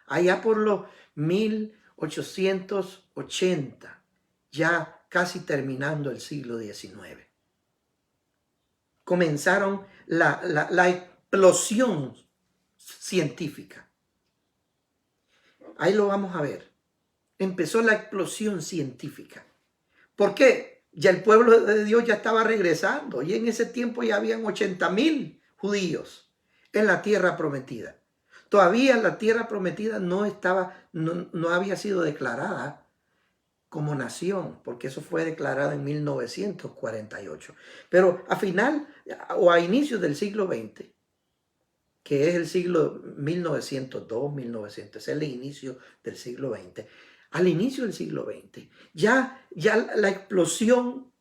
A: allá por los 1880, ya casi terminando el siglo XIX. Comenzaron la explosión científica. Ahí lo vamos a ver. Empezó la explosión científica. ¿Por qué? Ya el pueblo de Dios ya estaba regresando y en ese tiempo ya habían 80,000 judíos en la tierra prometida. Todavía la tierra prometida no había sido declarada como nación, porque eso fue declarado en 1948. Pero a final o a inicios del siglo XX, que es el siglo 1902, 1900, es el inicio del siglo XX. Al inicio del siglo XX, ya la explosión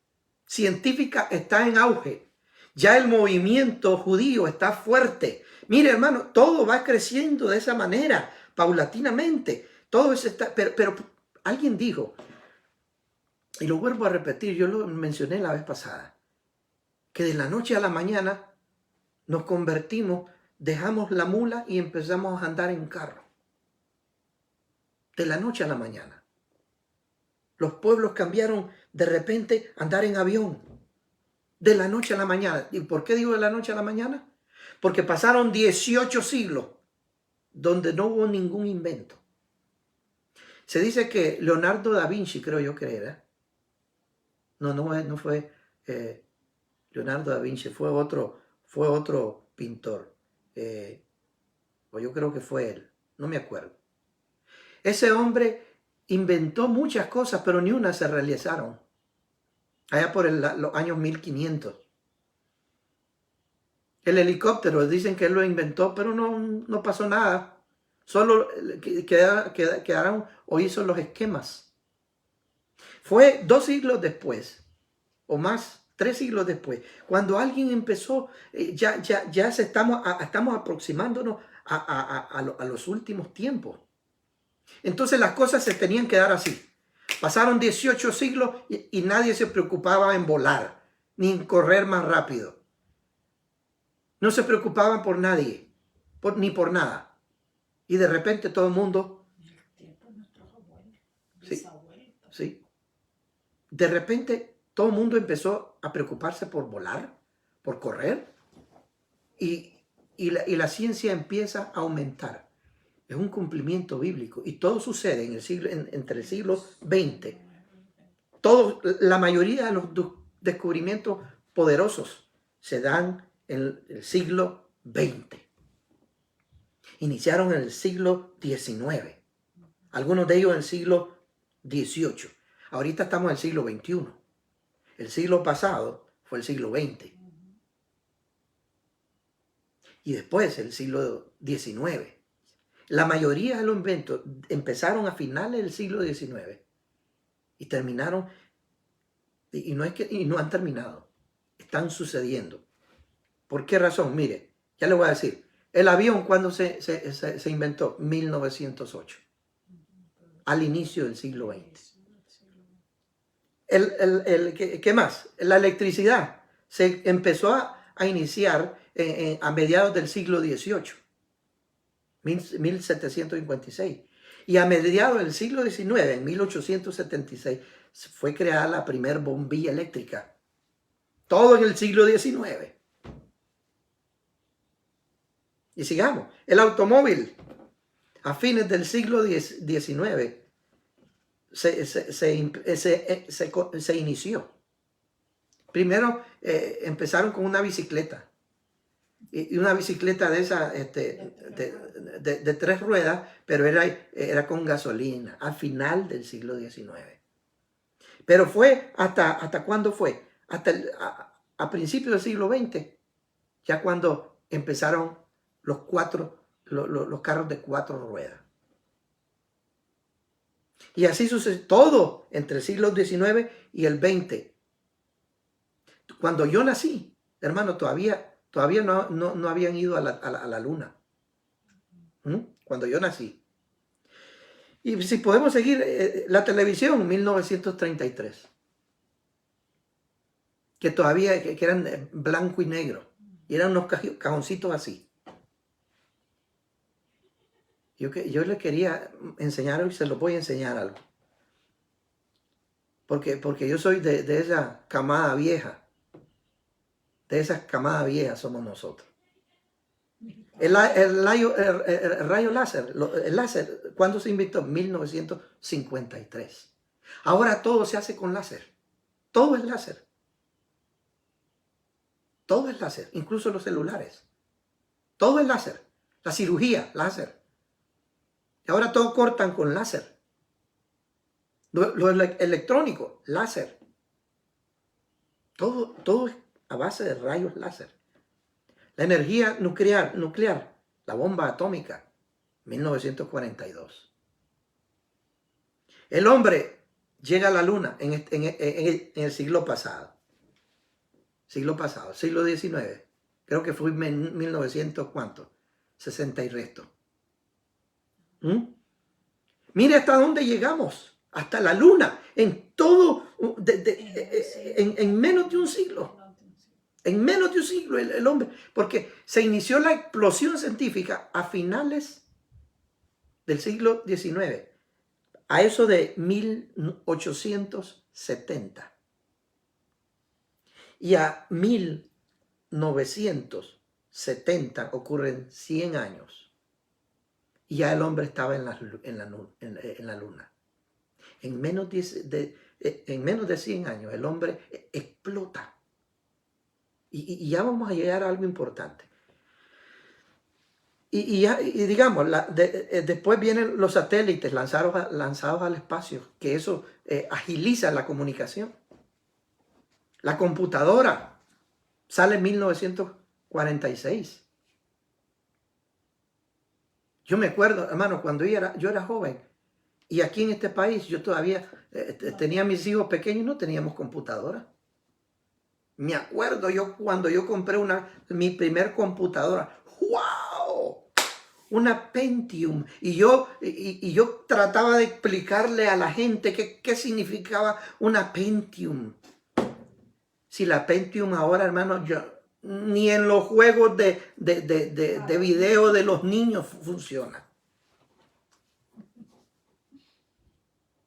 A: científica está en auge. Ya el movimiento judío está fuerte. Mire, hermano, todo va creciendo de esa manera, paulatinamente. Todo eso está, pero alguien dijo, y lo vuelvo a repetir, yo lo mencioné la vez pasada, que de la noche a la mañana nos convertimos, dejamos la mula y empezamos a andar en carro. De la noche a la mañana. Los pueblos cambiaron de repente a andar en avión. De la noche a la mañana. ¿Y por qué digo de la noche a la mañana? Porque pasaron 18 siglos donde no hubo ningún invento. Se dice que Leonardo da Vinci, creo yo que era. No fue Leonardo da Vinci, fue otro pintor. O yo creo que fue él, no me acuerdo. Ese hombre inventó muchas cosas, pero ni una se realizaron. Allá por los años 1500. El helicóptero, dicen que él lo inventó, pero no pasó nada. Solo quedaron o hizo los esquemas. Fue 2 siglos después, o más, 3 siglos después, cuando alguien empezó, ya estamos aproximándonos a los últimos tiempos. Entonces las cosas se tenían que dar así. Pasaron 18 siglos y nadie se preocupaba en volar, ni en correr más rápido. No se preocupaban por nadie, ni por nada. Y de repente todo el mundo... Sí. De repente todo el mundo empezó a preocuparse por volar, por correr. Y la ciencia empieza a aumentar. Es un cumplimiento bíblico y todo sucede entre el siglo XX. La mayoría de los descubrimientos poderosos se dan en el siglo XX. Iniciaron en el siglo XIX. Algunos de ellos en el siglo XVIII. Ahorita estamos en el siglo XXI. El siglo pasado fue el siglo XX. Y después el siglo XIX. La mayoría de los inventos empezaron a finales del siglo XIX y terminaron, y no han terminado, están sucediendo. ¿Por qué razón? Mire, ya le voy a decir, el avión, ¿cuándo se inventó? 1908, al inicio del siglo XX. ¿Qué más? La electricidad se empezó a iniciar a mediados del siglo XVIII. 1756. Y a mediados del siglo XIX, en 1876, fue creada la primer bombilla eléctrica. Todo en el siglo XIX. Y sigamos. El automóvil a fines del siglo XIX se inició. Primero empezaron con una bicicleta. Y una bicicleta de esa, de 3 ruedas, pero era con gasolina, al final del siglo XIX. Pero fue ¿hasta cuándo fue? A principios del siglo XX, ya cuando empezaron los carros de 4 ruedas. Y así sucede todo entre el siglo XIX y el XX. Cuando yo nací, hermano, todavía no habían ido a la luna. Cuando yo nací. Y si podemos seguir, la televisión, 1933. Que todavía que eran blanco y negro. Y eran unos cajoncitos así. Yo les quería enseñar y se los voy a enseñar algo. Porque yo soy de esa camada vieja. De esas camadas viejas somos nosotros. El rayo láser, el láser, ¿cuándo se inventó? 1953. Ahora todo se hace con láser. Todo es láser. Todo es láser, incluso los celulares. Todo es láser. La cirugía, láser. Y ahora todo cortan con láser. Lo electrónico, láser. Todo es a base de rayos láser. La energía nuclear, la bomba atómica, 1942. El hombre llega a la luna en el siglo pasado. Siglo XIX. Creo que fue en 1900, ¿cuánto? 60 y resto. Mire hasta dónde llegamos. Hasta la luna. En todo, en menos de un siglo. En menos de un siglo el hombre, porque se inició la explosión científica a finales del siglo XIX, a eso de 1870. Y a 1970 ocurren 100 años. Y ya el hombre estaba en la luna. En menos de 100 años el hombre explota. Y ya vamos a llegar a algo importante. Y digamos, después vienen los satélites lanzados al espacio, que eso agiliza la comunicación. La computadora sale en 1946. Yo me acuerdo, hermano, cuando yo era joven, y aquí en este país yo todavía tenía mis hijos pequeños y no teníamos computadora. Me acuerdo yo cuando yo compré mi primer computadora. ¡Wow! Una Pentium. Y yo trataba de explicarle a la gente qué significaba una Pentium. Si la Pentium ahora, hermano, ni en los juegos de video de los niños funciona.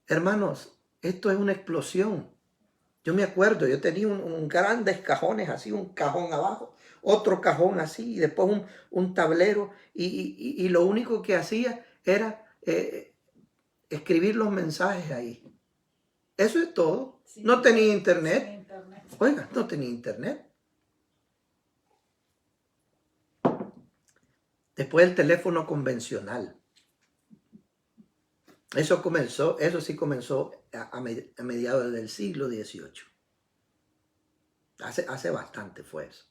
A: Hermanos, esto es una explosión. Yo me acuerdo, yo tenía un grandes cajones así, un cajón abajo, otro cajón así, y después un tablero, y lo único que hacía era escribir los mensajes ahí. Eso es todo. Sí, no tenía internet. Oiga, no tenía internet. Después el teléfono convencional. Eso sí comenzó a mediados del siglo XVIII. Hace bastante fue eso.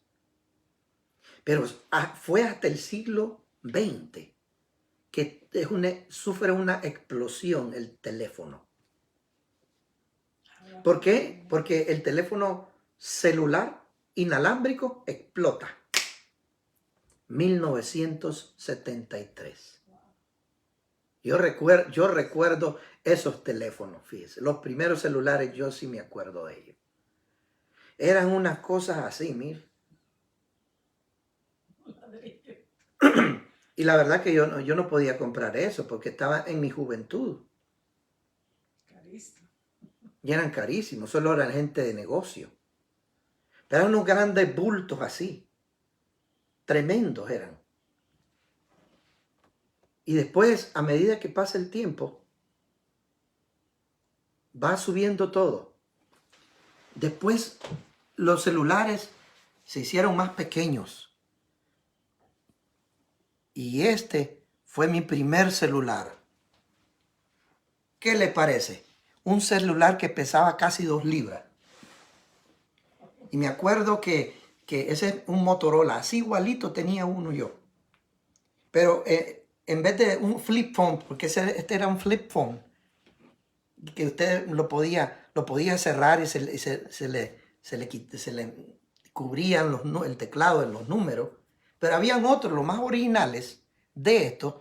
A: Pero fue hasta el siglo XX que sufre una explosión el teléfono. ¿Por qué? Porque el teléfono celular inalámbrico explota. 1973. Yo recuerdo esos teléfonos, fíjese. Los primeros celulares yo sí me acuerdo de ellos. Eran unas cosas así, mire. Y la verdad que yo no podía comprar eso porque estaba en mi juventud. Y eran carísimos, solo eran gente de negocio. Pero eran unos grandes bultos así. Tremendos eran. Y después, a medida que pasa el tiempo, va subiendo todo. Después, los celulares se hicieron más pequeños. Y este fue mi primer celular. ¿Qué le parece? Un celular que pesaba casi 2 libras. Y me acuerdo que ese es un Motorola. Así igualito tenía uno yo. Pero en vez de un flip phone, porque este era un flip phone, que usted lo podía cerrar y se le cubrían el teclado en los números. Pero habían otros, los más originales de estos,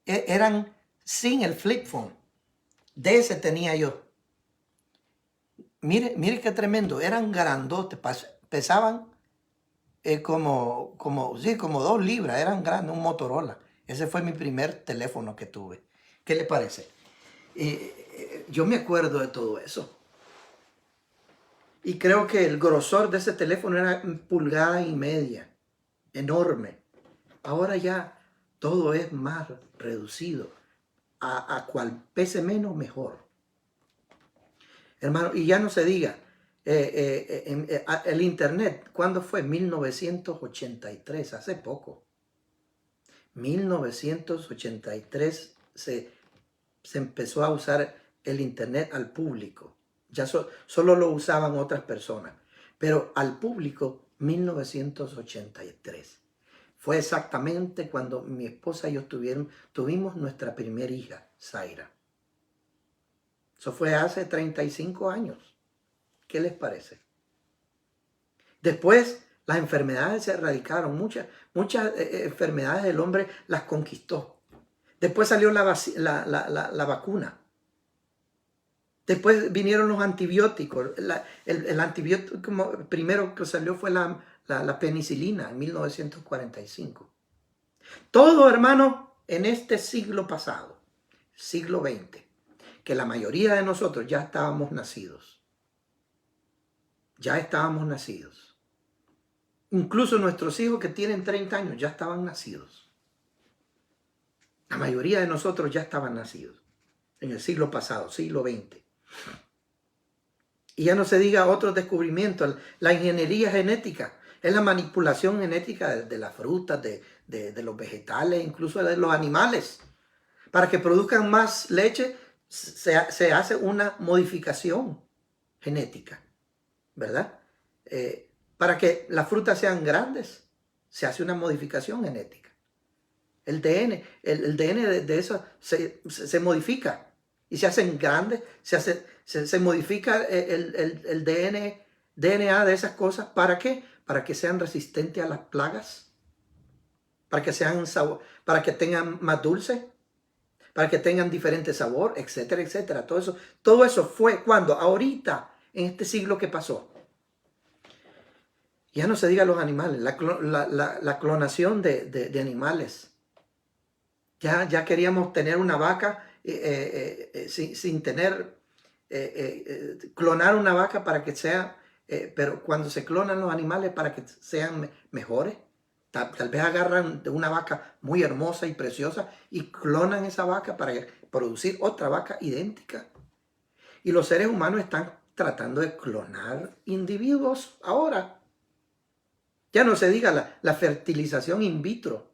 A: eran sin el flip phone. De ese tenía yo. Mire qué tremendo. Eran grandotes, pesaban como 2 libras. Eran grandes, un Motorola. Ese fue mi primer teléfono que tuve. ¿Qué le parece? Yo me acuerdo de todo eso. Y creo que el grosor de ese teléfono era 1,5 pulgadas. Enorme. Ahora ya todo es más reducido. A cual pese menos, mejor. Hermano, y ya no se diga, el internet, ¿cuándo fue? 1983, hace poco. 1983 se empezó a usar el internet al público. Ya solo lo usaban otras personas, pero al público 1983. Fue exactamente cuando mi esposa y yo tuvimos nuestra primera hija, Zaira. Eso fue hace 35 años. ¿Qué les parece? Después las enfermedades se erradicaron. Muchas enfermedades el hombre las conquistó. Después salió la vacuna. Después vinieron los antibióticos. El antibiótico primero que salió fue la penicilina en 1945. Todo, hermano, en este siglo pasado, siglo XX, que la mayoría de nosotros ya estábamos nacidos. Ya estábamos nacidos. Incluso nuestros hijos que tienen 30 años ya estaban nacidos. La mayoría de nosotros ya estaban nacidos en el siglo pasado, siglo XX. Y ya no se diga otros descubrimientos. La ingeniería genética es la manipulación genética de las frutas, de los vegetales, incluso de los animales. Para que produzcan más leche, se hace una modificación genética, ¿verdad? Para que las frutas sean grandes, se hace una modificación genética. El DN de eso se modifica y se hacen grandes, se modifica el DNA de esas cosas. ¿Para qué? Para que sean resistentes a las plagas, para que tengan más dulce, para que tengan diferente sabor, etcétera, etcétera. Todo eso fue cuando, ahorita, en este siglo que pasó. Ya no se diga los animales, la clonación de animales. Ya queríamos tener una vaca sin tener, clonar una vaca para que sea, pero cuando se clonan los animales para que sean mejores, tal vez agarran una vaca muy hermosa y preciosa y clonan esa vaca para producir otra vaca idéntica. Y los seres humanos están tratando de clonar individuos ahora. Ya no se diga la fertilización in vitro.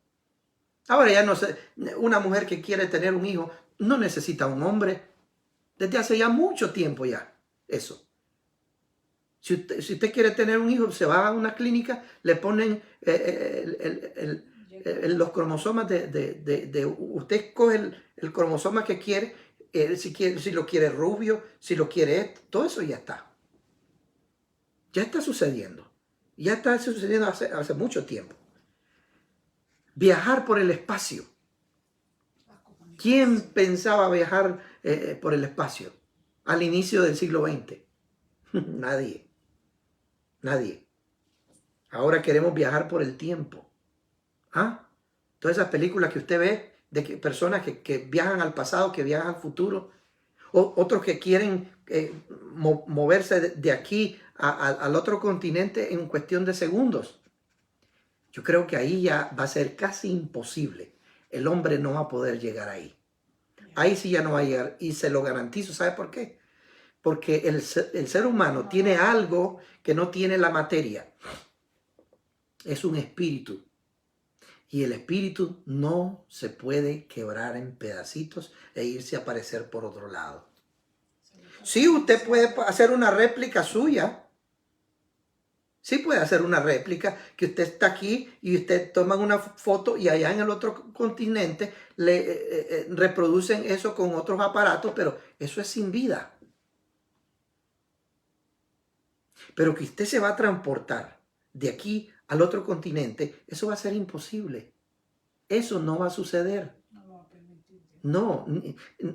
A: Ahora ya no sé, una mujer que quiere tener un hijo no necesita un hombre. Desde hace ya mucho tiempo ya, eso. Si usted quiere tener un hijo, se va a una clínica, le ponen los cromosomas usted escoge el cromosoma que quiere, si lo quiere rubio, si lo quiere esto, todo eso ya está. Ya está sucediendo. Ya está sucediendo hace mucho tiempo. Viajar por el espacio. ¿Quién pensaba viajar por el espacio al inicio del siglo XX? Nadie. Nadie. Ahora queremos viajar por el tiempo. ¿Ah? Todas esas películas que usted ve de personas que viajan al pasado, que viajan al futuro. Otros que quieren moverse de aquí al otro continente en cuestión de segundos. Yo creo que ahí ya va a ser casi imposible. El hombre no va a poder llegar ahí. Ahí sí ya no va a llegar. Y se lo garantizo. ¿Sabe por qué? Porque el ser humano tiene algo que no tiene la materia. Es un espíritu. Y el espíritu no se puede quebrar en pedacitos e irse a aparecer por otro lado. Sí, usted puede hacer una réplica suya. Sí puede hacer una réplica, que usted está aquí y usted toma una foto y allá en el otro continente le reproducen eso con otros aparatos, pero eso es sin vida. Pero que usted se va a transportar de aquí al otro continente, eso va a ser imposible. Eso no va a suceder. No,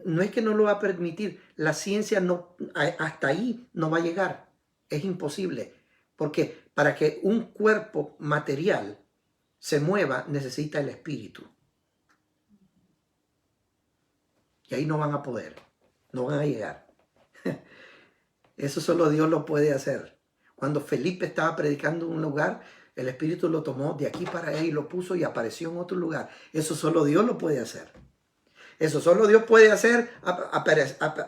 A: no es que no lo va a permitir. La ciencia no, hasta ahí no va a llegar. Es imposible. Porque para que un cuerpo material se mueva, necesita el espíritu. Y ahí no van a poder. No van a llegar. Eso solo Dios lo puede hacer. Cuando Felipe estaba predicando en un lugar, el espíritu lo tomó de aquí para allá y lo puso y apareció en otro lugar. Eso solo Dios lo puede hacer. Eso solo Dios puede hacer,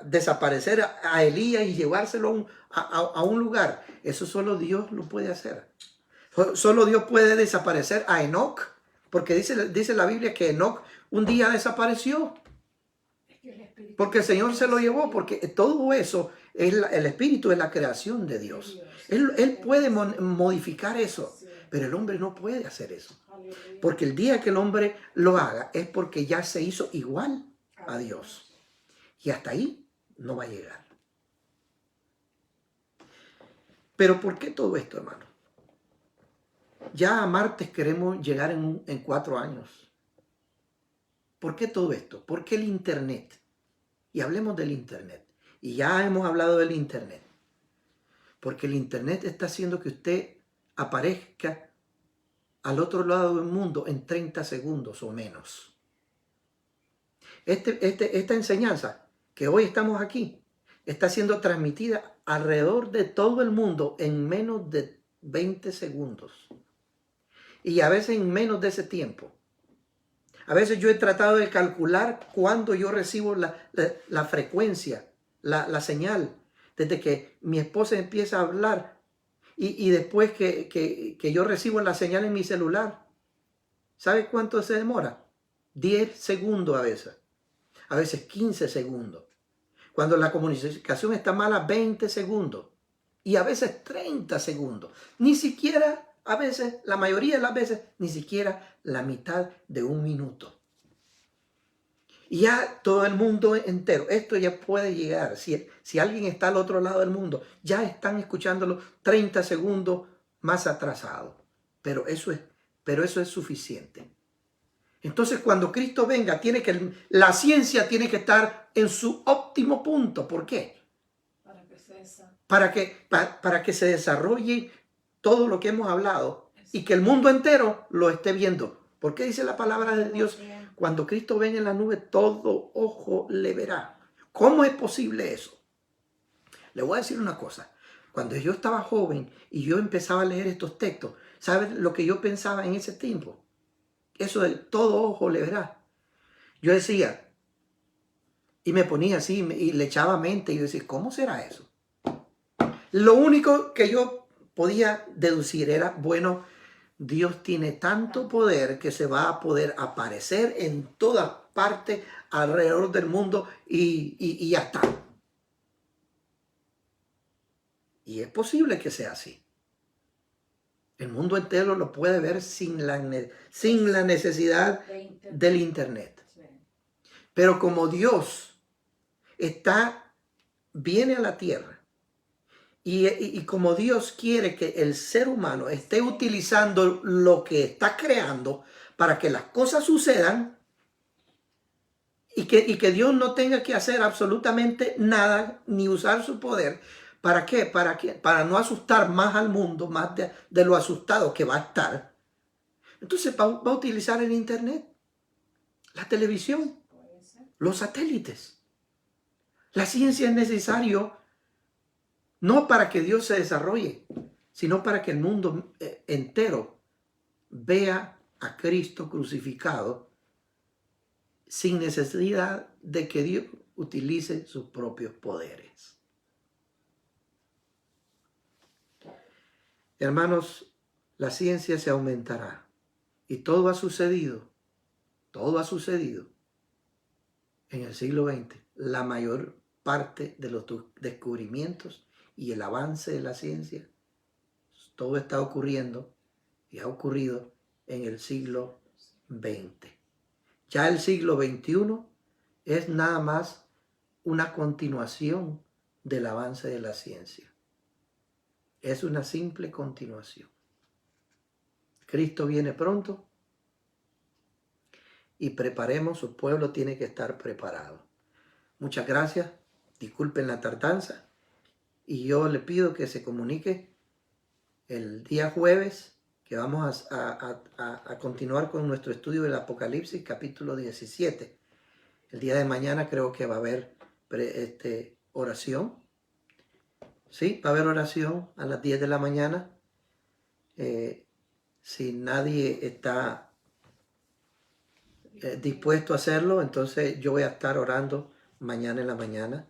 A: desaparecer a Elías y llevárselo a un lugar. Eso solo Dios lo puede hacer. Solo Dios puede desaparecer a Enoc, porque dice la Biblia que Enoc un día desapareció. Porque el Señor se lo llevó, porque todo eso, el espíritu es la creación de Dios. Él puede modificar eso, pero el hombre no puede hacer eso. Porque el día que el hombre lo haga es porque ya se hizo igual a Dios. Y hasta ahí no va a llegar. Pero ¿por qué todo esto, hermano? Ya a Marte queremos llegar en 4 años. ¿Por qué todo esto? ¿Por qué el Internet? Y hablemos del Internet. Y ya hemos hablado del Internet. Porque el Internet está haciendo que usted aparezca al otro lado del mundo en 30 segundos o menos. Esta enseñanza que hoy estamos aquí está siendo transmitida alrededor de todo el mundo en menos de 20 segundos. Y a veces en menos de ese tiempo. A veces yo he tratado de calcular cuándo yo recibo la frecuencia, la señal, desde que mi esposa empieza a hablar y después que yo recibo la señal en mi celular. ¿Sabe cuánto se demora? 10 segundos a veces 15 segundos. Cuando la comunicación está mala, 20 segundos y a veces 30 segundos. Ni siquiera, a veces, la mayoría de las veces, ni siquiera la mitad de un minuto. Y ya todo el mundo entero, esto ya puede llegar. Si alguien está al otro lado del mundo, ya están escuchándolo 30 segundos más atrasado. Pero eso es suficiente. Entonces, cuando Cristo venga, la ciencia tiene que estar en su óptimo punto. ¿Por qué? Para que se desarrolle todo lo que hemos hablado y que el mundo entero lo esté viendo. ¿Por qué dice la palabra de Dios? Cuando Cristo venga en la nube, todo ojo le verá. ¿Cómo es posible eso? Le voy a decir una cosa. Cuando yo estaba joven y yo empezaba a leer estos textos, ¿sabes lo que yo pensaba en ese tiempo? Eso de todo ojo le verá. Yo decía, y me ponía así, y le echaba mente, y yo decía, ¿cómo será eso? Lo único que yo podía deducir era, bueno, Dios tiene tanto poder que se va a poder aparecer en todas partes alrededor del mundo y ya está. Y es posible que sea así. El mundo entero lo puede ver sin la necesidad del Internet. Pero como Dios viene a la tierra y como Dios quiere que el ser humano esté utilizando lo que está creando para que las cosas sucedan y que Dios no tenga que hacer absolutamente nada ni usar su poder. ¿Para qué? Para no asustar más al mundo, más de lo asustado que va a estar. Entonces va a utilizar el Internet, la televisión, los satélites, La ciencia es necesario no para que Dios se desarrolle, sino para que el mundo entero vea a Cristo crucificado sin necesidad de que Dios utilice sus propios poderes. Hermanos, la ciencia se aumentará y todo ha sucedido en el siglo XX. La mayor parte de los descubrimientos y el avance de la ciencia, todo está ocurriendo y ha ocurrido en el siglo XX. Ya el siglo XXI es nada más una continuación del avance de la ciencia. Es una simple continuación. Cristo viene pronto y preparemos, su pueblo tiene que estar preparado. Muchas gracias, disculpen la tardanza y yo le pido que se comunique el día jueves, que vamos a continuar con nuestro estudio del Apocalipsis, capítulo 17. El día de mañana creo que va a haber oración. Sí, va a haber oración a las 10 de la mañana. Si nadie está dispuesto a hacerlo, entonces yo voy a estar orando mañana en la mañana.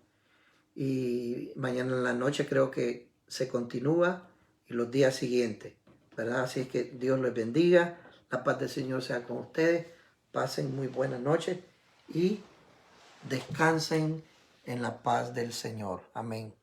A: Y mañana en la noche creo que se continúa y los días siguientes, ¿verdad? Así es que Dios les bendiga, la paz del Señor sea con ustedes, pasen muy buenas noches y descansen en la paz del Señor. Amén.